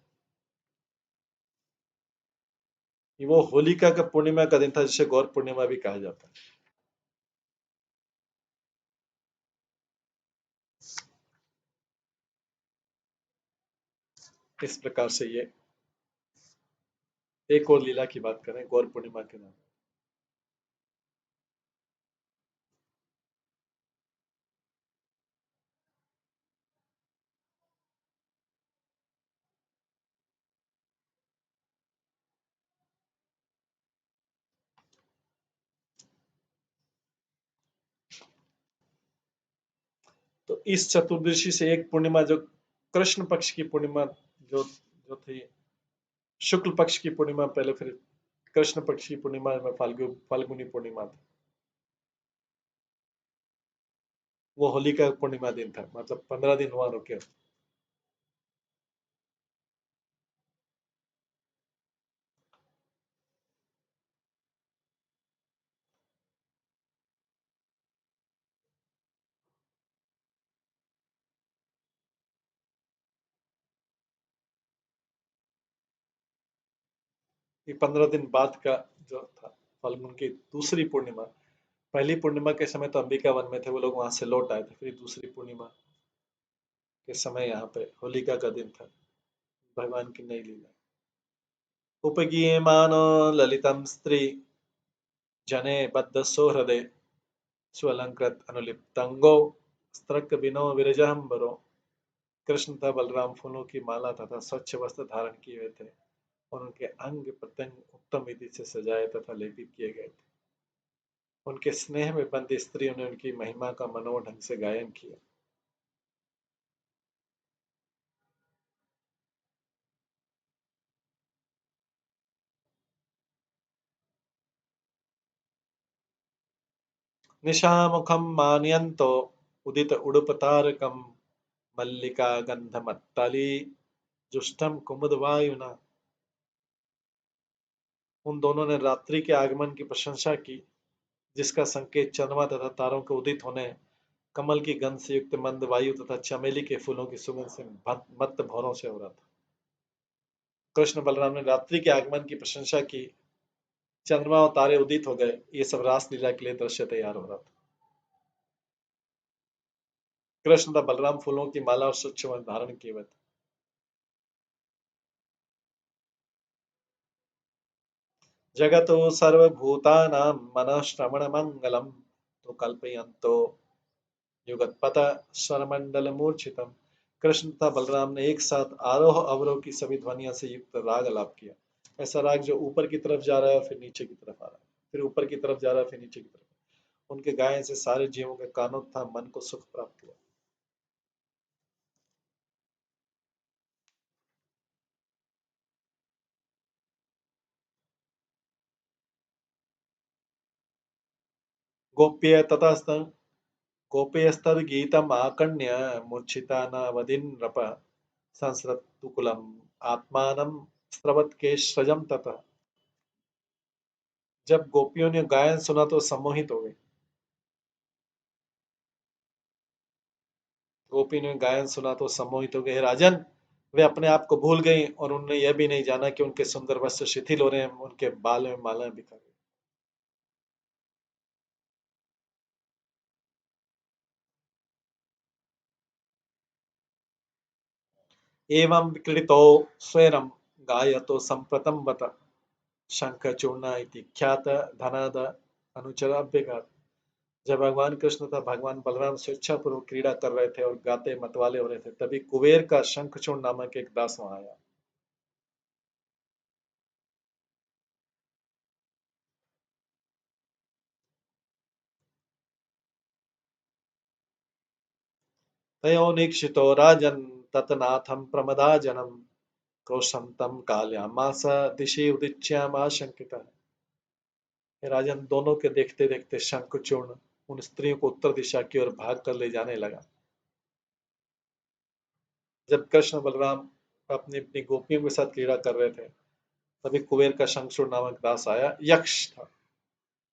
ये वो होलिका का पूर्णिमा का दिन था जिसे गौर पूर्णिमा भी कहा जाता है। इस प्रकार से ये एक और लीला की बात करें गौर पूर्णिमा के नाम। इस चतुर्दशी से एक पूर्णिमा जो कृष्ण पक्ष की पूर्णिमा जो जो थी, शुक्ल पक्ष की पूर्णिमा पहले, फिर कृष्ण पक्ष की पूर्णिमा में फाल्गुनी पूर्णिमा थी। वो होली का पूर्णिमा दिन था, मतलब 15 दिन वहां रुके। ये 15 दिन बाद का जो था फाल्गुन की दूसरी पूर्णिमा। पहली पूर्णिमा के समय तो अंबिका वन में थे वो लोग, वहां से लौट आए थे। फिर दूसरी पूर्णिमा के समय यहाँ पे होलिका का दिन था, भगवान की नई लीला। उपगीयमानो ललितम स्त्री जने बद्ध सोहृदे स्वलंकृत अनुलिप्तंगो स्त्रक बिनो विरजहम्बरो। कृष्ण तथा बलराम फूलों की माला तथा स्वच्छ वस्त्र धारण किए हुए थे और उनके अंग प्रत्यंग उत्तम विधि से सजाए तथा लेपित किए गए थे। उनके स्नेह में बंदी स्त्रियों ने उनकी महिमा का मनोहर ढंग से गायन किया। निशामुखम मानयन्तो उदित उडुपतारकम मल्लिका गंधमत्तली जुष्टम कुमुदवायुना। उन दोनों ने रात्रि के आगमन की प्रशंसा की, जिसका संकेत चंद्रमा तथा तारों के उदित होने, कमल की गंध से युक्त मंद वायु तथा चमेली के फूलों की सुगंध से मत्त भौरों से हो रहा था। कृष्ण बलराम ने रात्रि के आगमन की प्रशंसा की, चंद्रमा और तारे उदित हो गए, ये सब रास लीला के लिए दृश्य तैयार हो रहा था। कृष्ण तथा बलराम फूलों की माला और स्वच्छ वस्त्र धारण किए हुए थे। जगतो सर्वभूतानां मनःश्रवण मंगलम तो कल्पयन्तो युगपत स्वरमंडल मूर्छितम। कृष्ण तथा बलराम ने एक साथ आरोह अवरोह की सभी ध्वनियों से युक्त राग आलाप किया। ऐसा राग जो ऊपर की तरफ जा रहा है, फिर नीचे की तरफ आ रहा है, फिर ऊपर की तरफ जा रहा है, फिर नीचे की तरफ। उनके गायन से सारे जीवों के कानों तथा मन को सुख प्राप्त हुआ। गोप्य ततस्त गोप्यस्तद गीतम आकर्ण्य मूर्छिता नवदीन नृप संसृतुकुलम आत्मानं स्रवत केशरजम ततः। जब गोपियों ने गायन सुना तो सम्मोहित हो गई। गोपी ने गायन सुना तो सम्मोहित हो गए, राजन। वे अपने आप को भूल गईं और उन्होंने यह भी नहीं जाना कि उनके सुंदर वस्त्र शिथिल हो रहे हैं, उनके बाल में मालाएं बिखर गई। एवं विक्लितो स्वैरम गायतो संप्रतम बत शंख चूर्ण इति ख्यात धनाद अनुचर अभ्यगात। जब भगवान कृष्ण तथा भगवान बलराम स्वेच्छापूर्वक क्रीड़ा कर रहे थे और गाते मतवाले हो रहे थे, तभी कुबेर का शंखचूर्ण नामक एक दास वहां आया। तयोनीक्षितो राजन् ततनाथं प्रमदाजनं क्रोशं तं कालयामास दिशि उदीच्यामाशंकितः। हे राजन, दोनों के देखते देखते शंखचूर्ण उन स्त्रियों को उत्तर दिशा की ओर भाग कर ले जाने लगा। जब कृष्ण बलराम अपनी अपनी गोपियों के साथ क्रीड़ा कर रहे थे, तभी कुबेर का शंखचूर्ण नामक दास आया, यक्ष था।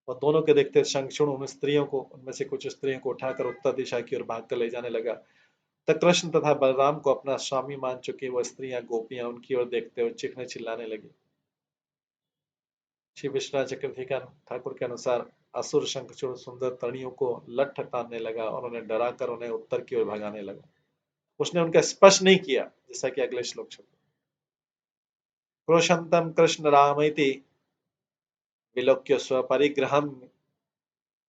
और दोनों के देखते शंखचूर्ण उन स्त्रियों को, उनमें से कुछ स्त्रियों को उठाकर उत्तर दिशा की ओर भाग कर ले जाने लगा। तब कृष्ण तथा बलराम को अपना स्वामी मान चुकी वह स्त्रियां गोपियां उनकी ओर देखते हुए चीखने चिल्लाने लगी। श्री विश्वनाथ चक्रवर्ती का ठाकुर के अनुसार असुर शंखचूड़ सुंदर तरणियों को लठ तानने लगा और उन्हें डराकर उन्हें उत्तर की ओर भगाने लगा। उसने उनका स्पर्श नहीं किया, जैसा कि अगले श्लोक से। क्रोशंतम कृष्ण रामैति विलोक्य स्वपरिग्रहं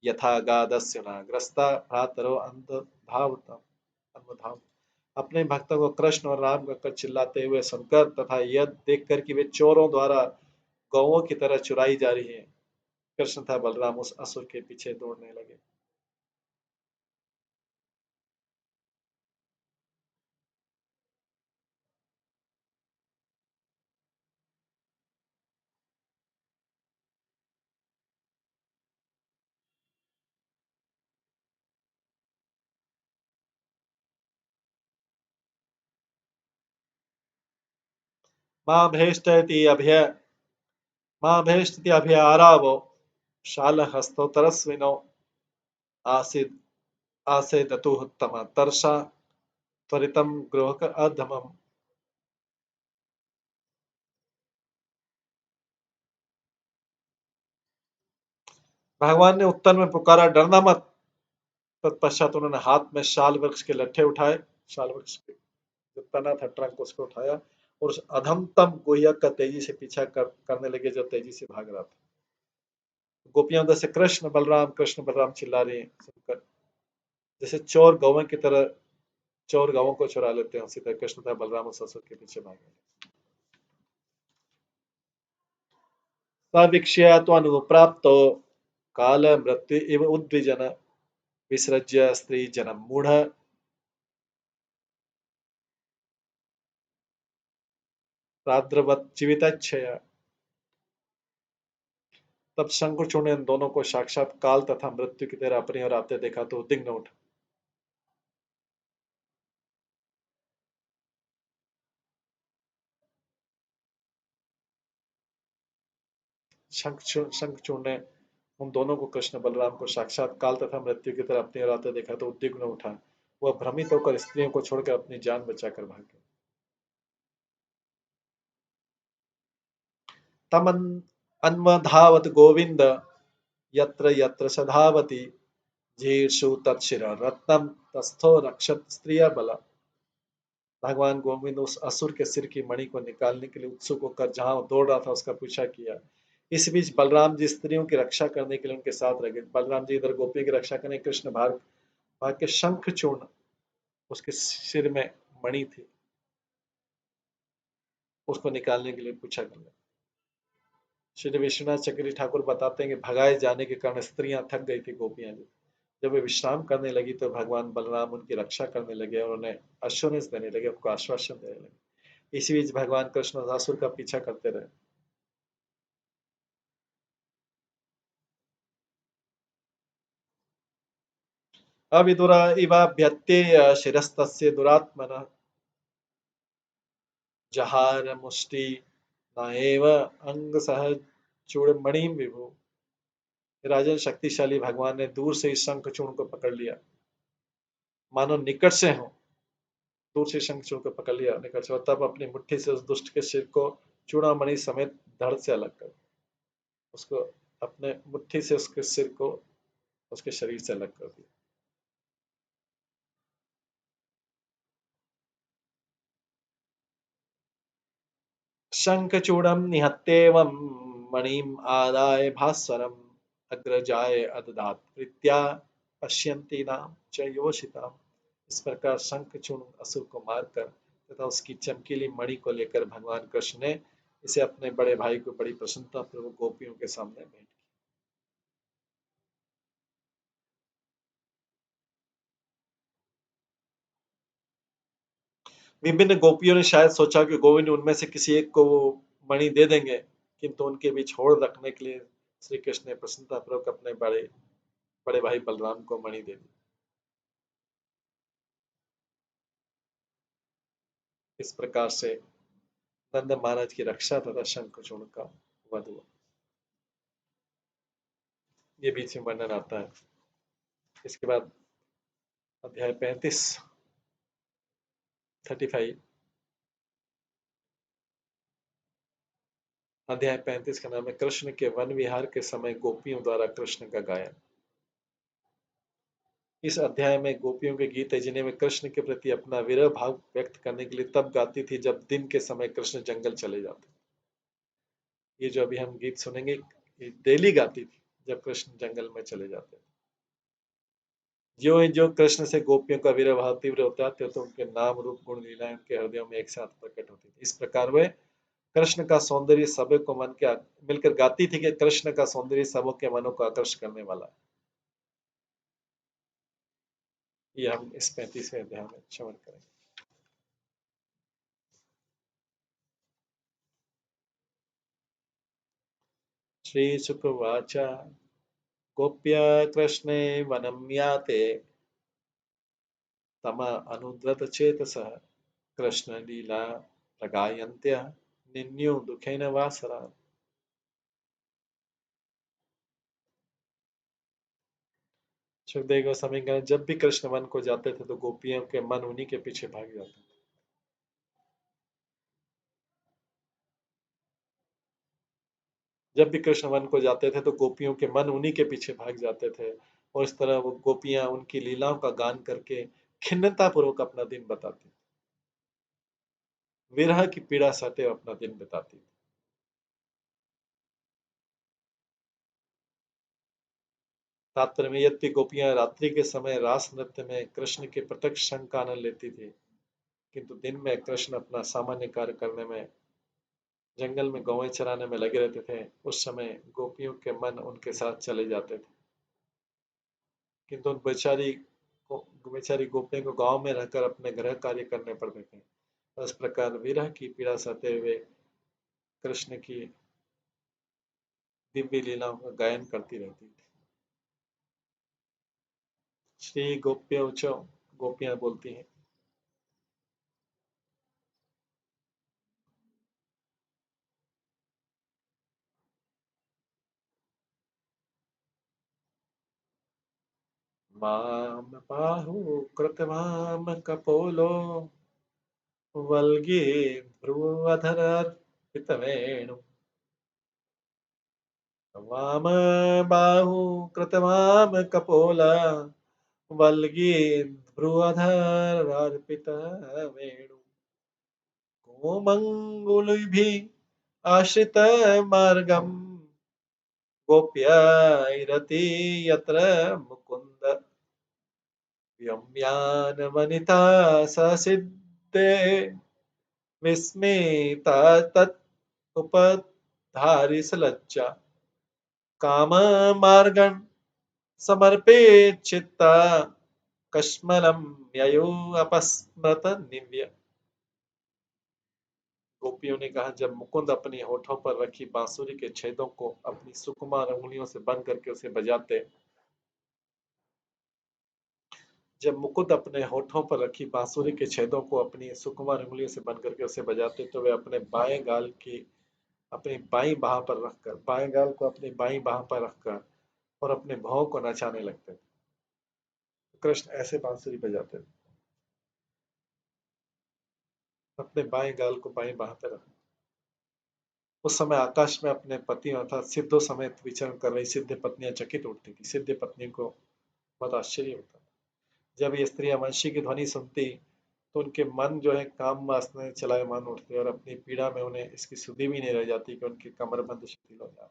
यथा गादस्युना ग्रस्ता भ्रातरो अन्वधाव। अपने भक्तों को कृष्ण और राम कहकर चिल्लाते हुए सुनकर तथा यह देखकर कि वे चोरों द्वारा गौओं की तरह चुराई जा रही है, कृष्ण तथा बलराम उस असुर के पीछे दौड़ने लगे। माँ भेष्टति अभय माँ भेष्टति अभय आरावो शालहस्तोतरस्विनो आसीद आसेदतुत्तम तर्षा त्वरितम गृहक अधमम। भगवान ने उत्तर में पुकारा, डरना मत। तत्पश्चात उन्होंने हाथ में शाल वृक्ष के लट्ठे उठाए, शाल वृक्ष के जो तना था ट्रंक उसको उठाया और उस अधमतम गुहयक का तेजी से पीछा करने लगे जो तेजी से भाग रहा था। गोपियां उधर से कृष्ण बलराम चिल्ला रही हैं सुनकर, जैसे चोर गौवें की तरह चोर गौवों को चुरा लेते हैं, उसी तरह कृष्ण था बलराम और ससुर के पीछे भागे। सवीक्ष्य तो अनुप्राप्तो काल मृत्यु इव उद्विजन विसृज्य स्त्री जन्म मूढ़ प्राद्रवत जीवितच्छय। तब शंखचूड़ ने इन दोनों को साक्षात काल तथा मृत्यु की तरह अपनी ओर आते देखा तो उद्विग्न उठा। शंखचूड़ ने उन दोनों को कृष्ण बलराम को साक्षात काल तथा मृत्यु की तरह अपनी ओर आते देखा तो उद्विग्न उठा। वह भ्रमित होकर स्त्रियों को छोड़कर अपनी जान बचाकर भागे। तम अन्वधावत गोविंद यत्र यत्र सधावती जीर्षु तत्शिर रत्नम तस्थो रक्षत स्त्रिय बला। भगवान गोविंद उस असुर के सिर की मणि को निकालने के लिए उत्सुक होकर जहां दौड़ रहा था उसका पीछा किया। इस बीच बलराम जी स्त्रियों की रक्षा करने के लिए उनके साथ रह गए। बलराम जी इधर गोपी की रक्षा करने, कृष्ण भाग भाग के शंख चूर्ण उसके सिर में मणि थी उसको निकालने के लिए पूछा कर। श्री विश्वनाथ चक्री ठाकुर बताते हैं कि भगाए जाने के कारण स्त्रियां थक गई थी, गोपियां जी जब वे विश्राम करने लगी तो भगवान बलराम उनकी रक्षा करने लगे और उन्हें अश्योरेंस देने लगे, उनको आश्वासन देने लगे। इसी बीच भगवान कृष्ण असुर का पीछा करते रहे। अविदुरा इवाभ्यत्येय शिरस्तस्य दुरात्मनः जहार मुष्टि न एव अंग सह चूड़मणि विभु। राजन शक्तिशाली भगवान ने दूर से इस शंख चूर्ण को पकड़ लिया, मानो निकट से हो। दूर से शंख चूर्ण को पकड़ लिया निकट से, और तब अपनी मुट्ठी से उस दुष्ट के सिर को चूड़ामणि समेत धड़ से अलग कर उसको अपने मुट्ठी से उसके सिर को उसके शरीर से अलग कर दिया। शंखचूडं निहत्येवं मणिम् आदाय भास्वरम् अग्रजाय अददात् प्रीत्या पश्यन्तीनां च योषिताम्। इस प्रकार शंखचूड़ असुर को मारकर तथा उसकी चमकीली मणि को लेकर भगवान कृष्ण ने इसे अपने बड़े भाई को बड़ी प्रसन्नता पूर्वक गोपियों के सामने भेंट की। विभिन्न गोपियों ने शायद सोचा कि गोविंद उनमें से किसी एक को वो मणि दे देंगे, किंतु उनके बीच होड़ रखने के लिए श्री कृष्ण ने प्रसन्नता पूर्वक अपने बड़े बड़े भाई बलराम को मणि दे दी। इस प्रकार से नंद महाराज की रक्षा तथा शंखचूड़ का वध हुआ। ये बीच में वर्णन आता है। इसके बाद अध्याय 35 35 अध्याय 35 का नाम है कृष्ण के वन विहार के समय गोपियों द्वारा कृष्ण का गायन। इस अध्याय में गोपियों के गीत है जिन्हें वे कृष्ण के प्रति अपना विरह भाव व्यक्त करने के लिए तब गाती थी जब दिन के समय कृष्ण जंगल चले जाते। ये जो अभी हम गीत सुनेंगे ये डेली गाती थी जब कृष्ण जंगल में चले जाते। ज्यों ही जो कृष्ण से गोपियों का विरह भाव तीव्र होता है तो उनके नाम रूप गुण लीलाएं उनके हृदयों में एक साथ प्रकट होती थी। इस प्रकार वे कृष्ण का सौंदर्य सबों को मन के मिलकर गाती थी कि कृष्ण का सौंदर्य सबों के मनों को आकर्ष करने वाला। ये हम इस 35वें अध्याय में श्रवण करेंगे। श्री शुकवाच गोप्य कृष्णे वनं याते तम अनुद्रत चेतसः कृष्ण लीला प्रगायन्त्य निन्यु दुखेन वासरा। सुखदेव गोस्वामी कहते हैं, जब भी कृष्ण वन को जाते थे तो गोपियों के मन उन्हीं के पीछे भाग जाते थे। जब भी कृष्ण वन को जाते थे तो गोपियों के मन उन्हीं के पीछे भाग जाते थे, और इस तरह वो गोपियां उनकी लीलाओं का गान करके खिन्नता पूर्वक अपना दिन बताती, विरह की पीड़ा सहते हुए अपना दिन बिताती। तात्पर्य में, यद्यपि गोपियां रात्रि के समय रास नृत्य में कृष्ण के प्रत्यक्ष संग का आनंद लेती थी, किंतु दिन में कृष्ण अपना सामान्य कार्य करने में, जंगल में गौएं चराने में लगे रहते थे। उस समय गोपियों के मन उनके साथ चले जाते थे, किंतु उन बेचारी गोपियों को गांव में रहकर अपने गृह कार्य करने पड़ते थे। इस प्रकार विरह की पीड़ा सहते हुए कृष्ण की दिव्य लीलाओं का गायन करती रहती थी। श्री गोप्योचो, गोपियां बोलती हैं, माम बाहु कृतवाम कपोलो वल्गी भ्रुवधर पितवेणु। वाम बाहु कृतवाम कपोला वल्गी भ्रुवधर पितवेणु। कोमङ्गुलिभिः आश्रितमार्गं गोप्यैरति यत्र मुकुन्द। व्योम्यानवनिता ससिद्धे विस्मिता तत् उपधारिसलज्जा। काममार्गं समर्पेच्चित्ता कश्मलं ययौ अपस्मृत निव्य। गोपियों ने कहा, जब मुकुंद अपनी होठों पर रखी बांसुरी के छेदों को अपनी सुकुमार उंगलियों से बंद करके उसे बजाते, जब मुकुंद अपने होठों पर रखी बांसुरी के छेदों को अपनी सुकुमार उंगलियों से बंद करके उसे बजाते, तो वे अपने बाएं गाल की अपनी बाईं बाह पर रखकर, बाएं गाल को अपनी बाईं बाह पर रखकर और अपने भावों को नचाने लगते थे। कृष्ण ऐसे बांसुरी बजाते थे, अपने बाएं गाल को बाईं बाह पर रख। उस समय आकाश में अपने पतियों अर्थात सिद्धों समेत विचरण कर रही सिद्ध पत्नियां चकित उठती थी। सिद्ध पत्नी को बहुत आश्चर्य होता। जब ये स्त्रियां वंशी की ध्वनि सुनती तो उनके मन जो है काम वासना में चलायमान उठते, और अपनी पीड़ा में उन्हें इसकी सुधि भी नहीं रह जाती कि उनकी कमरबंद शिथिल हो जाए।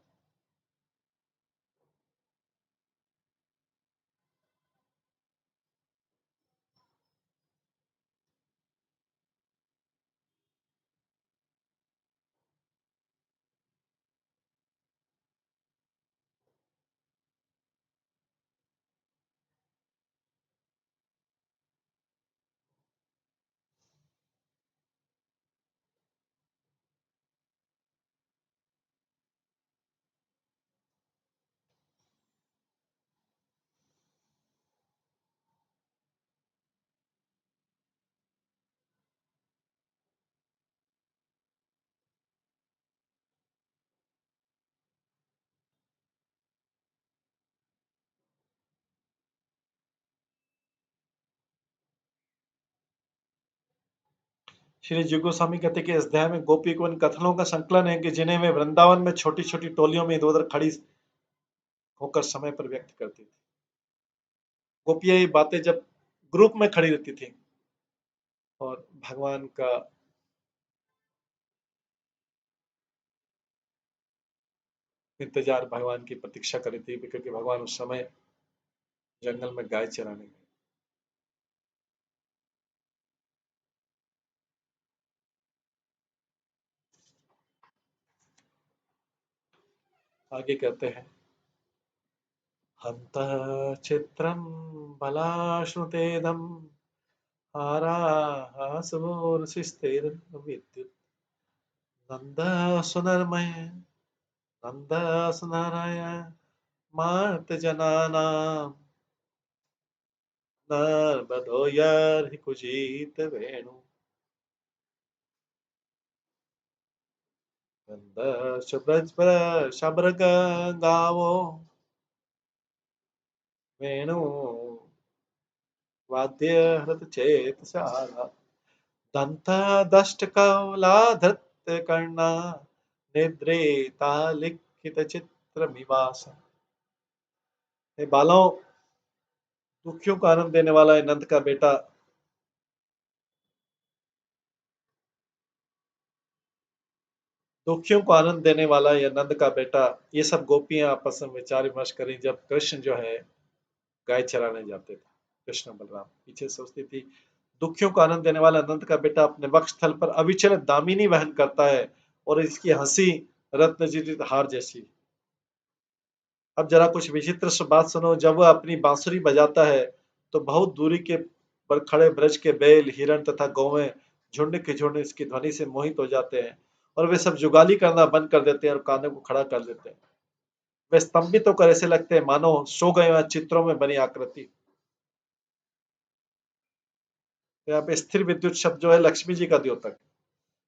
श्री जी गोस्वामी कहते हैं कि इस अध्याय में गोपी को उन कथनों का संकलन है कि जिन्हें वे वृंदावन में छोटी छोटी टोलियों में इधर उधर खड़ी होकर समय पर व्यक्त करती थी। गोपियां ये बातें जब ग्रुप में खड़ी रहती थी और भगवान का इंतजार, भगवान की प्रतीक्षा कर रही थी, क्योंकि भगवान उस समय जंगल में गाय चराने गए। आगे कहते हैं, हंत चित्रं बलाश्नुतेदं हाराहासुरसिस्तेर्विद्युत्। नन्दसुनरमय नन्दसुनरय मार्तजनानां नर्मदोयर्हि कुजित वेणु। नंद शुभ्रज पर शबरक गावो वेणु वाद्य हृत चेत सारा दंत दष्ट कौला धृत कर्णा निद्रेता लिखित चित्र निवास। हे बालों, दुखियों को आनंद देने वाला है नंद का बेटा, दुखियों को आनंद देने वाला यह नंद का बेटा। ये सब गोपियां आपस में विचार विमर्श करी जब कृष्ण जो है गाय चराने जाते थे। कृष्ण बलराम पीछे सोचती थी, दुखियों को आनंद देने वाला नंद का बेटा अपने वक्षस्थल पर अविचल दामिनी वहन करता है और इसकी हंसी रत्न जटित हार जैसी। अब जरा कुछ विचित्र सी बात सुनो, जब वह अपनी बांसुरी बजाता है तो बहुत दूरी के पर खड़े ब्रज के बैल, हिरण तथा गौवें झुंड के झुंड इसकी ध्वनि से मोहित हो जाते हैं और वे सब जुगाली करना बंद कर देते हैं और कानों को खड़ा कर देते हैं। वे स्तंभित होकर ऐसे लगते हैं मानो सो गए हैं चित्रों में बनी आकृति। तो यहाँ पे स्थिर विद्युत शब्द जो है लक्ष्मी जी का द्योतक,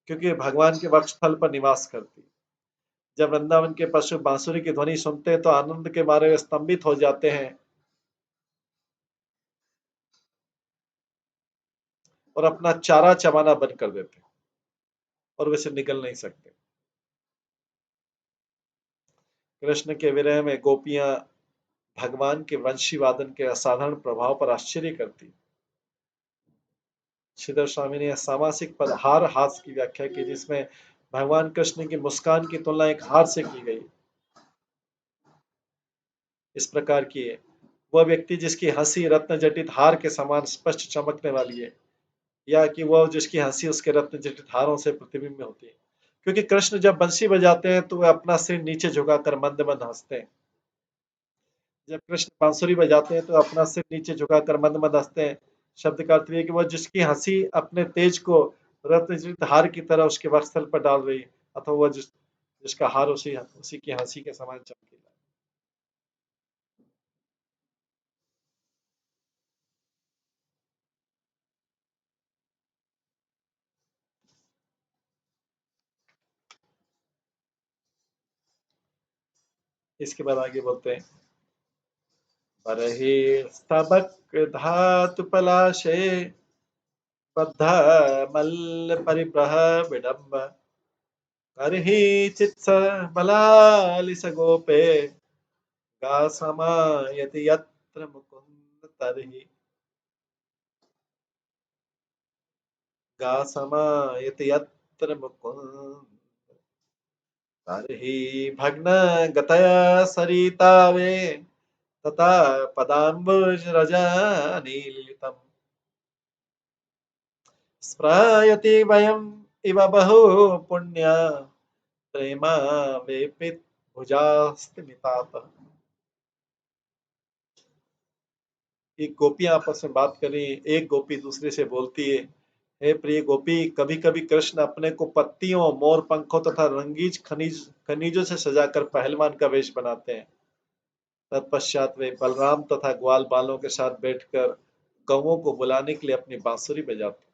क्योंकि भगवान के वक्षस्थल पर निवास करती है। जब वृंदावन के पशु बांसुरी की ध्वनि सुनते हैं तो आनंद के मारे वे स्तंभित हो जाते हैं और अपना चारा चबाना बंद कर देते हैं और वैसे निकल नहीं सकते। कृष्ण के विरह में गोपियां भगवान के वंशी वादन के असाधारण प्रभाव पर आश्चर्य करती। श्रीधर स्वामी ने सामासिक पद हार हास की व्याख्या की, जिसमें भगवान कृष्ण की मुस्कान की तुलना एक हार से की गई। इस प्रकार की है, वह व्यक्ति जिसकी हंसी रत्न जटित हार के समान स्पष्ट चमकने वाली है, या कि वह जिसकी हंसी उसके रत्न जटित हारों से प्रतिबिंब में होती है। क्योंकि कृष्ण जब बंसी बजाते हैं तो वे अपना सिर नीचे झुकाकर मंद मंद हंसते हैं। जब कृष्ण बांसुरी बजाते हैं तो अपना सिर नीचे झुकाकर मंद मंद हंसते हैं। शब्द का अर्थ है कि वह जिसकी हंसी अपने तेज को रत्नजड़ित हार की तरह उसके वक्षस्थल पर डाल रही है, अथवा वह जिसका हार उसी उसी की हंसी के समान चमकीला है। इसके बाद आगे बोलते हैं, बरहे स्तबक धातु पलाशे बद्ध मल्ल परिब्रह विडम्ब करहि चित्स बलालिस गोपे गा समायति यत्र मुकुंद तरहि गा समायति यत्र मुकुंद तरहि भग्न गतया सरितावे तथा पदाम्बुज रजनीलितम् स्प्रयति वयम् इव बहु पुण्य प्रेमा वेपित भुजास्तिमिताप। एक गोपियां आपस में बात कर रही है, एक गोपी दूसरे से बोलती है, हे प्रिय गोपी, कभी कभी कृष्ण अपने को पत्तियों, मोर पंखों तथा रंगीज खनिजों से सजाकर पहलवान का वेश बनाते हैं। तत्पश्चात वे बलराम तथा ग्वाल बालों के साथ बैठकर गौओं को बुलाने के लिए अपनी बांसुरी बजाते हैं।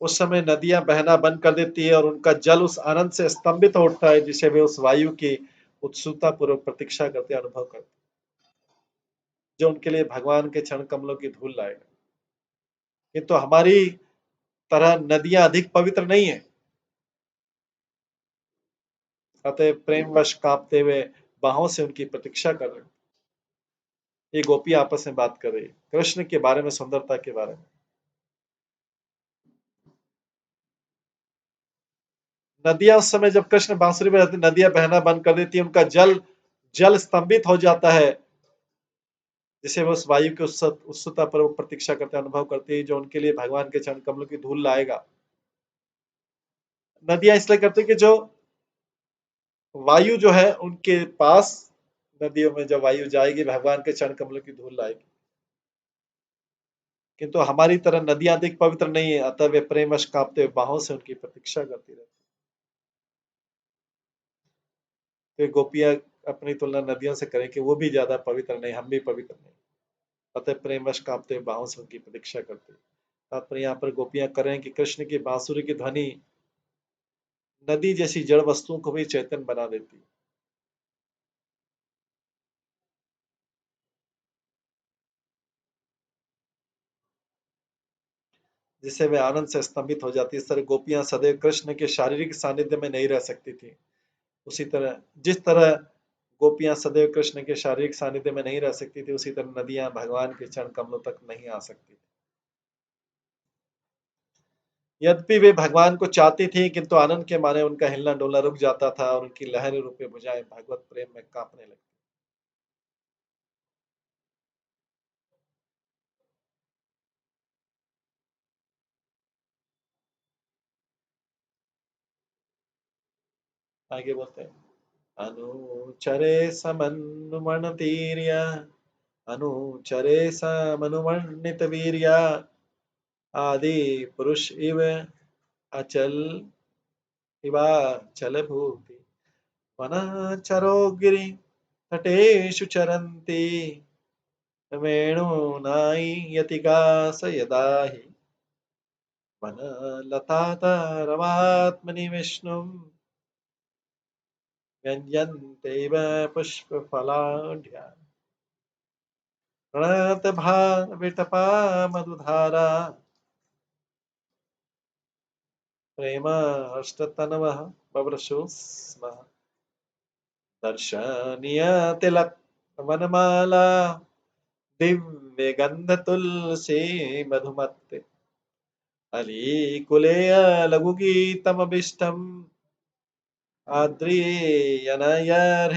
उस समय नदियां बहना बंद कर देती है और उनका जल उस आनंद से स्तंभित हो उठता है जिसे वे उस वायु की उत्सुकता पूर्वक प्रतीक्षा करते अनुभव करते, जो उनके लिए भगवान के चरण कमलों की धूल लाएगा। किंतु हमारी तरह नदियां अधिक पवित्र नहीं है, अतः प्रेमवश कांपते हुए बाहों से उनकी प्रतीक्षा कर रहे। ये गोपी आपस में बात कर रही है कृष्ण के बारे में, सुंदरता के बारे में। नदियां उस समय जब कृष्ण बांसुरी बजाते नदियां बहना बंद कर देती है, उनका जल जल स्तंभित हो जाता है जिसे वो उस वायु की उत्सुकता पर वो प्रतीक्षा करते अनुभव करती है, जो उनके लिए भगवान के चरण कमलों की धूल लाएगा। नदियां इसलिए करती है कि जो वायु जो है उनके पास, नदियों में जब वायु जाएगी भगवान के चरण कमलों की धूल लाएगी। किंतु हमारी तरह नदियां अधिक पवित्र नहीं है, अतः वे प्रेमवश कांपते हुए बाहों से उनकी प्रतीक्षा करती रहती। तो गोपियां अपनी तुलना नदियों से करें कि वो भी ज्यादा पवित्र नहीं, हम भी पवित्र नहीं, अतः प्रेमवश कांपते हुए बाहों से उनकी प्रतीक्षा करते। तात्पर्य यहाँ पर गोपियां कर रहे हैं कि कृष्ण की बांसुरी की ध्वनि नदी जैसी जड़ वस्तुओं को भी चैतन्य बना देती है। जिससे वे आनंद से स्तंभित हो जाती है। इस तरह गोपियां सदैव कृष्ण के शारीरिक सानिध्य में नहीं रह सकती थी। उसी तरह जिस तरह गोपियां सदैव कृष्ण के शारीरिक सानिध्य में नहीं रह सकती थी, उसी तरह नदियां भगवान के चरण कमलों तक नहीं आ सकती थी। यद्यपि वे भगवान को चाहती थी, किंतु आनंद के मारे उनका हिलना डोलना रुक जाता था और उनकी लहर रूपी भुजाएं भगवत प्रेम में कांपने लगती। आगे बोलते हैं, अनुचरे समनुमणतीर्य अनुचरे समनुमण्डित वीर्या आदि पुरुष इव अचल इवाचल भूति वनचरो गिरि तटेषु चरन्ति वेणूनायतिकास यदा हि वनलतातरवात्मनि विष्णुं व्यञ्जन्तेव पुष्पफलाढ्या प्रणतभावितपा मधुधारा प्रेमाष्टतनवः बभ्रशु स्म दर्शनीय तिलक वनमाला दिव्य गंध तुलसी मधुमत्ते अलीकुले लघुगीतमभिष्टम् आद्रियनयर्हि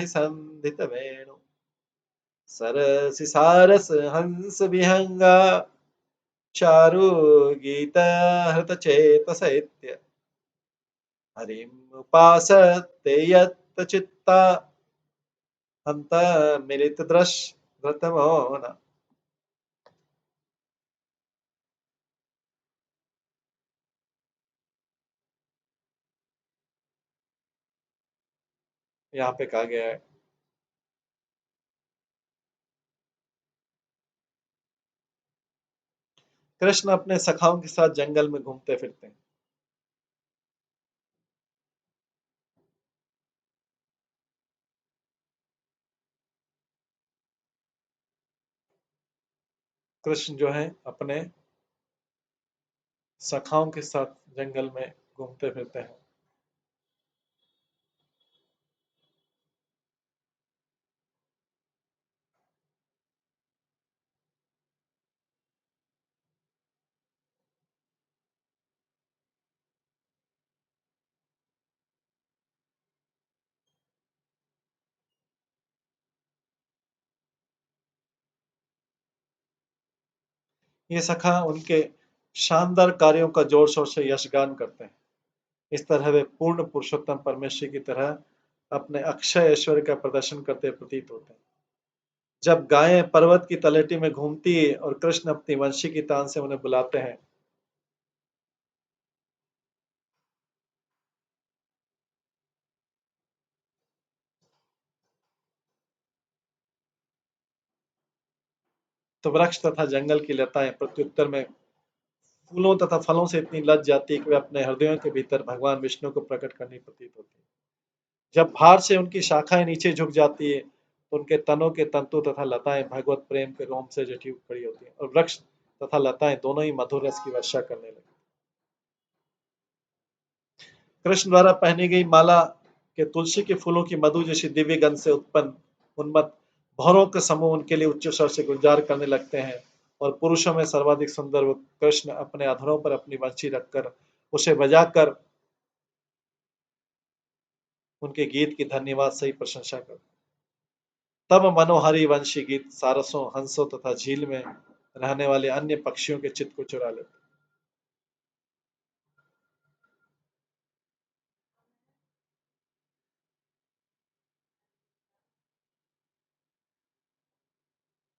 सन्धित वेणु सरसि सारस हंस विहंगा चारु गीत हृत चेतसैत्य हरिमुपासते यत् चित्ता हन्त मिलित दृश धृतमोहन। यहाँ पे कहा गया है, कृष्ण अपने सखाओं के साथ जंगल में घूमते फिरते हैं। कृष्ण जो है अपने सखाओं के साथ जंगल में घूमते फिरते हैं। ये सखा उनके शानदार कार्यों का जोर शोर से यशगान करते हैं। इस तरह वे पूर्ण पुरुषोत्तम परमेश्वर की तरह अपने अक्षय ऐश्वर्य का प्रदर्शन करते प्रतीत होते हैं। जब गायें पर्वत की तलेटी में घूमती है और कृष्ण अपनी वंशी की तान से उन्हें बुलाते हैं, तो वृक्ष तथा जंगल की लताएं प्रत्युत्तर में फूलों तथा फलों से इतनी लज जाती है कि वे अपने हृदयों के भीतर भगवान विष्णु को प्रकट करनी प्रतीत होती है। जब भार से उनकी शाखाएं नीचे झुक जाती है, तो उनके तनों के तंतु तथा लताएं भगवत प्रेम के रोम से जटी खड़ी होती हैं और वृक्ष तथा लताएं दोनों ही मधुर रस की वर्षा करने लगे। कृष्ण द्वारा पहनी गई माला के तुलसी के फूलों की मधु जैसी दिव्य गंध से उत्पन्न उन्मत्त भौरों के समूह उनके लिए उच्च स्वर से गुलजार करने लगते हैं और पुरुषों में सर्वाधिक सुंदर वो कृष्ण अपने अधरों पर अपनी वंशी रखकर उसे बजाकर उनके गीत की धन्यवाद सही प्रशंसा करते। तब मनोहरी वंशी गीत सारसों हंसों तथा झील में रहने वाले अन्य पक्षियों के चित्त को चुरा लेते।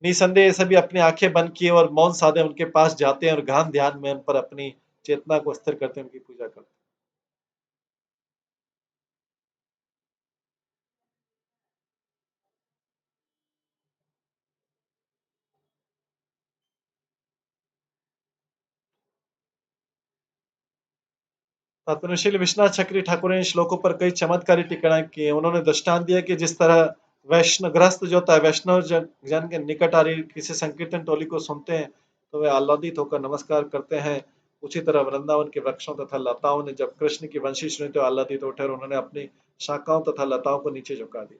निसंदेह ये सभी अपनी आंखें बंद किए और मौन साधे उनके पास जाते हैं और गहन ध्यान में उन पर अपनी चेतना को स्थिर करते उनकी पूजा करते। आत्मशील विश्वनाथ चक्री ठाकुर ने इन श्लोकों पर कई चमत्कारी टिप्पणियां की हैं। उन्होंने दृष्टांत दिया कि जिस तरह वैष्णवग्रस्त जो होता है, वैष्णव जन के निकट आ रही किसी संकीर्तन टोली को सुनते हैं तो वे आह्लादित होकर नमस्कार करते हैं, उसी तरह वृंदावन के वृक्षों तथा लताओं ने जब कृष्ण की वंशी सुनी तो आह्लादित उठे और उन्होंने अपनी शाखाओं तथा लताओं को नीचे झुका दिया।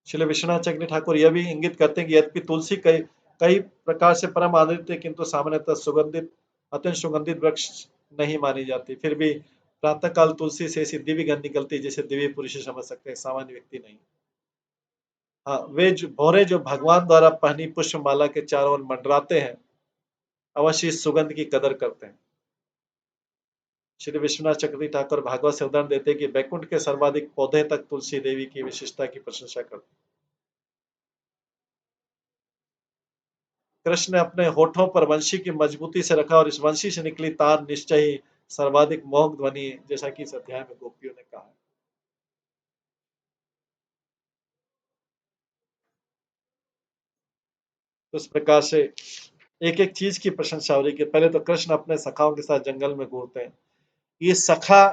श्री विश्वनाथ चक्रवर्ती ठाकुर यह भी इंगित करते हैं कि यद्यपि तुलसी कई कई प्रकार से परम आदरणीय है, किंतु सामान्यतः सुगंधित अत्यंत सुगंधित वृक्ष नहीं मानी जाती। फिर भी प्रातःकाल तुलसी से ऐसी दिव्य गंध निकलती है जिसे दिव्य पुरुष ही समझ सकते हैं, सामान्य व्यक्ति नहीं। हाँ, वे जो भौरे जो भगवान द्वारा पहनी पुष्प माला के चारों ओर मंडराते हैं, अवश्य इस सुगंध की कदर करते हैं। श्री विश्वनाथ चक्रवर्ती ठाकुर भागवत से उदाहरण देते हैं कि बैकुंठ के सर्वाधिक पौधे तक तुलसी देवी की विशिष्टता की प्रशंसा करते हैं। कृष्ण ने अपने होठों पर वंशी की मजबूती से रखा और इस वंशी से निकली तार निश्चय ही सर्वाधिक मोहक ध्वनि है, जैसा कि इस अध्याय में गोपियों ने कहा है। तो इस प्रकार से एक एक चीज की प्रशंसा हो रही है कि पहले तो कृष्ण अपने सखाओं के साथ जंगल में घूमते हैं। ये सखा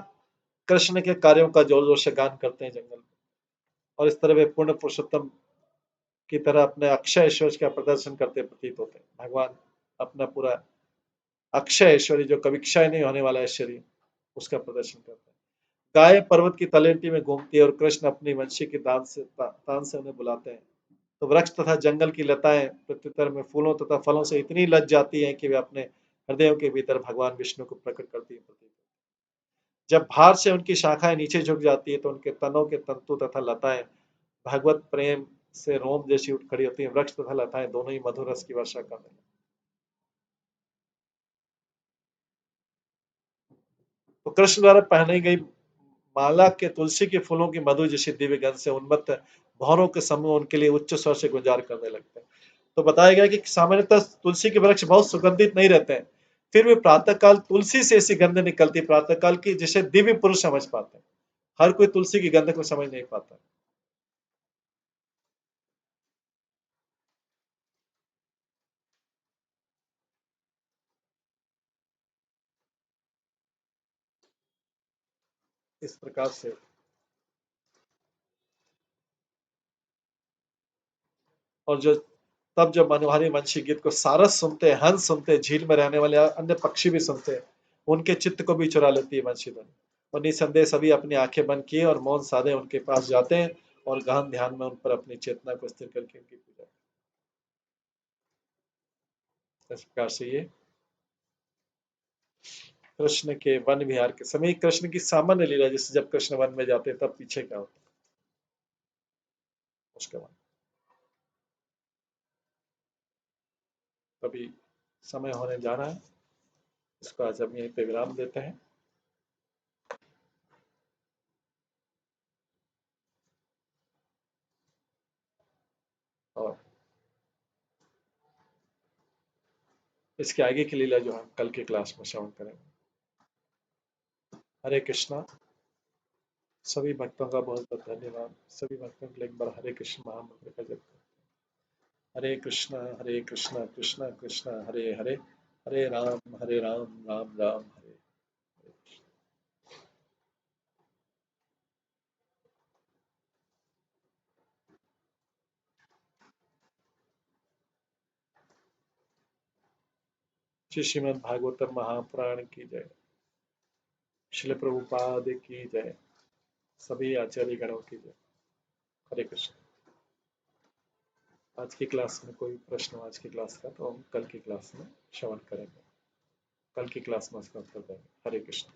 कृष्ण के कार्यों का जोर जोर से गान करते हैं जंगल में, और इस तरह वे पूर्ण पुरुषोत्तम की तरह अपने अक्षय ऐश्वर्य का प्रदर्शन करते प्रतीत होते हैं। भगवान अपना पूरा अक्षय ऐश्वर्य, जो कभी क्षय नहीं होने वाला ऐश्वर्य, उसका प्रदर्शन करते हैं। गाय पर्वत की तलेटी में घूमती है और कृष्ण अपनी वंशी के तान से उन्हें बुलाते हैं। तो वृक्ष तथा जंगल की लताएं प्रत्युत्तर में फूलों तथा फलों से इतनी लज जाती हैं कि वे अपने हृदयों के भीतर भगवान विष्णु को प्रकट करती हैं। जब भार से उनकी शाखाएं नीचे झुक जाती है तो उनके तनों के तंतु तथा लताएं भगवत प्रेम से रोम जैसी उठ खड़ी होती हैं। वृक्ष तथा लताएं दोनों ही मधुर रस की वर्षा करने लगती हैं। तो कृष्ण द्वारा पहनाई गई माला के तुलसी के फूलों की मधु जैसी दिव्य गंध से उन्मत्त भौरों के समूह उनके लिए उच्च स्वर से गुजार करने लगते हैं। तो बताया गया कि सामान्यतः तुलसी के वृक्ष बहुत सुगंधित नहीं रहते हैं, फिर भी प्रातःकाल तुलसी से ऐसी गंध निकलती प्रातःकाल की जिसे दिव्य पुरुष समझ पाते हैं। हर कोई तुलसी की गंध को समझ नहीं पाता। इस प्रकार से और जो तब जब मनोहारी वंशी गीत को सारस सुनते हैं, हंस सुनते हैं, झील में रहने वाले अन्य पक्षी भी सुनते हैं, उनके चित्त को भी चुरा लेती है वंशी ध्वनि। और निसंदेह सभी अपनी आंखें बंद किए और मौन साधे उनके पास जाते हैं और गहन ध्यान में उन पर अपनी चेतना को स्थिर करके उनकी पूजा। इस प्रकार से ये कृष्ण के वन विहार के समय कृष्ण की सामान्य लीला, जैसे जब कृष्ण वन में जाते हैं तब पीछे क्या होता है उसके बाद। अभी समय होने जा रहा है, इसको आज हम यहीं पे विराम देते हैं। और इसके आगे की लीला जो हम कल की क्लास में श्रवण करेंगे। हरे कृष्णा। सभी भक्तों का बहुत बहुत धन्यवाद। सभी भक्तों के लिए एक बार हरे कृष्ण महामंत्र का जप करें। हरे कृष्णा कृष्णा कृष्णा हरे हरे, हरे राम राम राम हरे। श्री श्रीमद् भागवतम महापुराण की जय। श्रील प्रभुपाद की जय। सभी आचार्य गणों की जय। हरे कृष्ण। आज की क्लास में कोई प्रश्न आज की क्लास का तो हम कल की क्लास में श्रवण करेंगे। कल की क्लास में उसका उत्तर देंगे। हरे कृष्ण।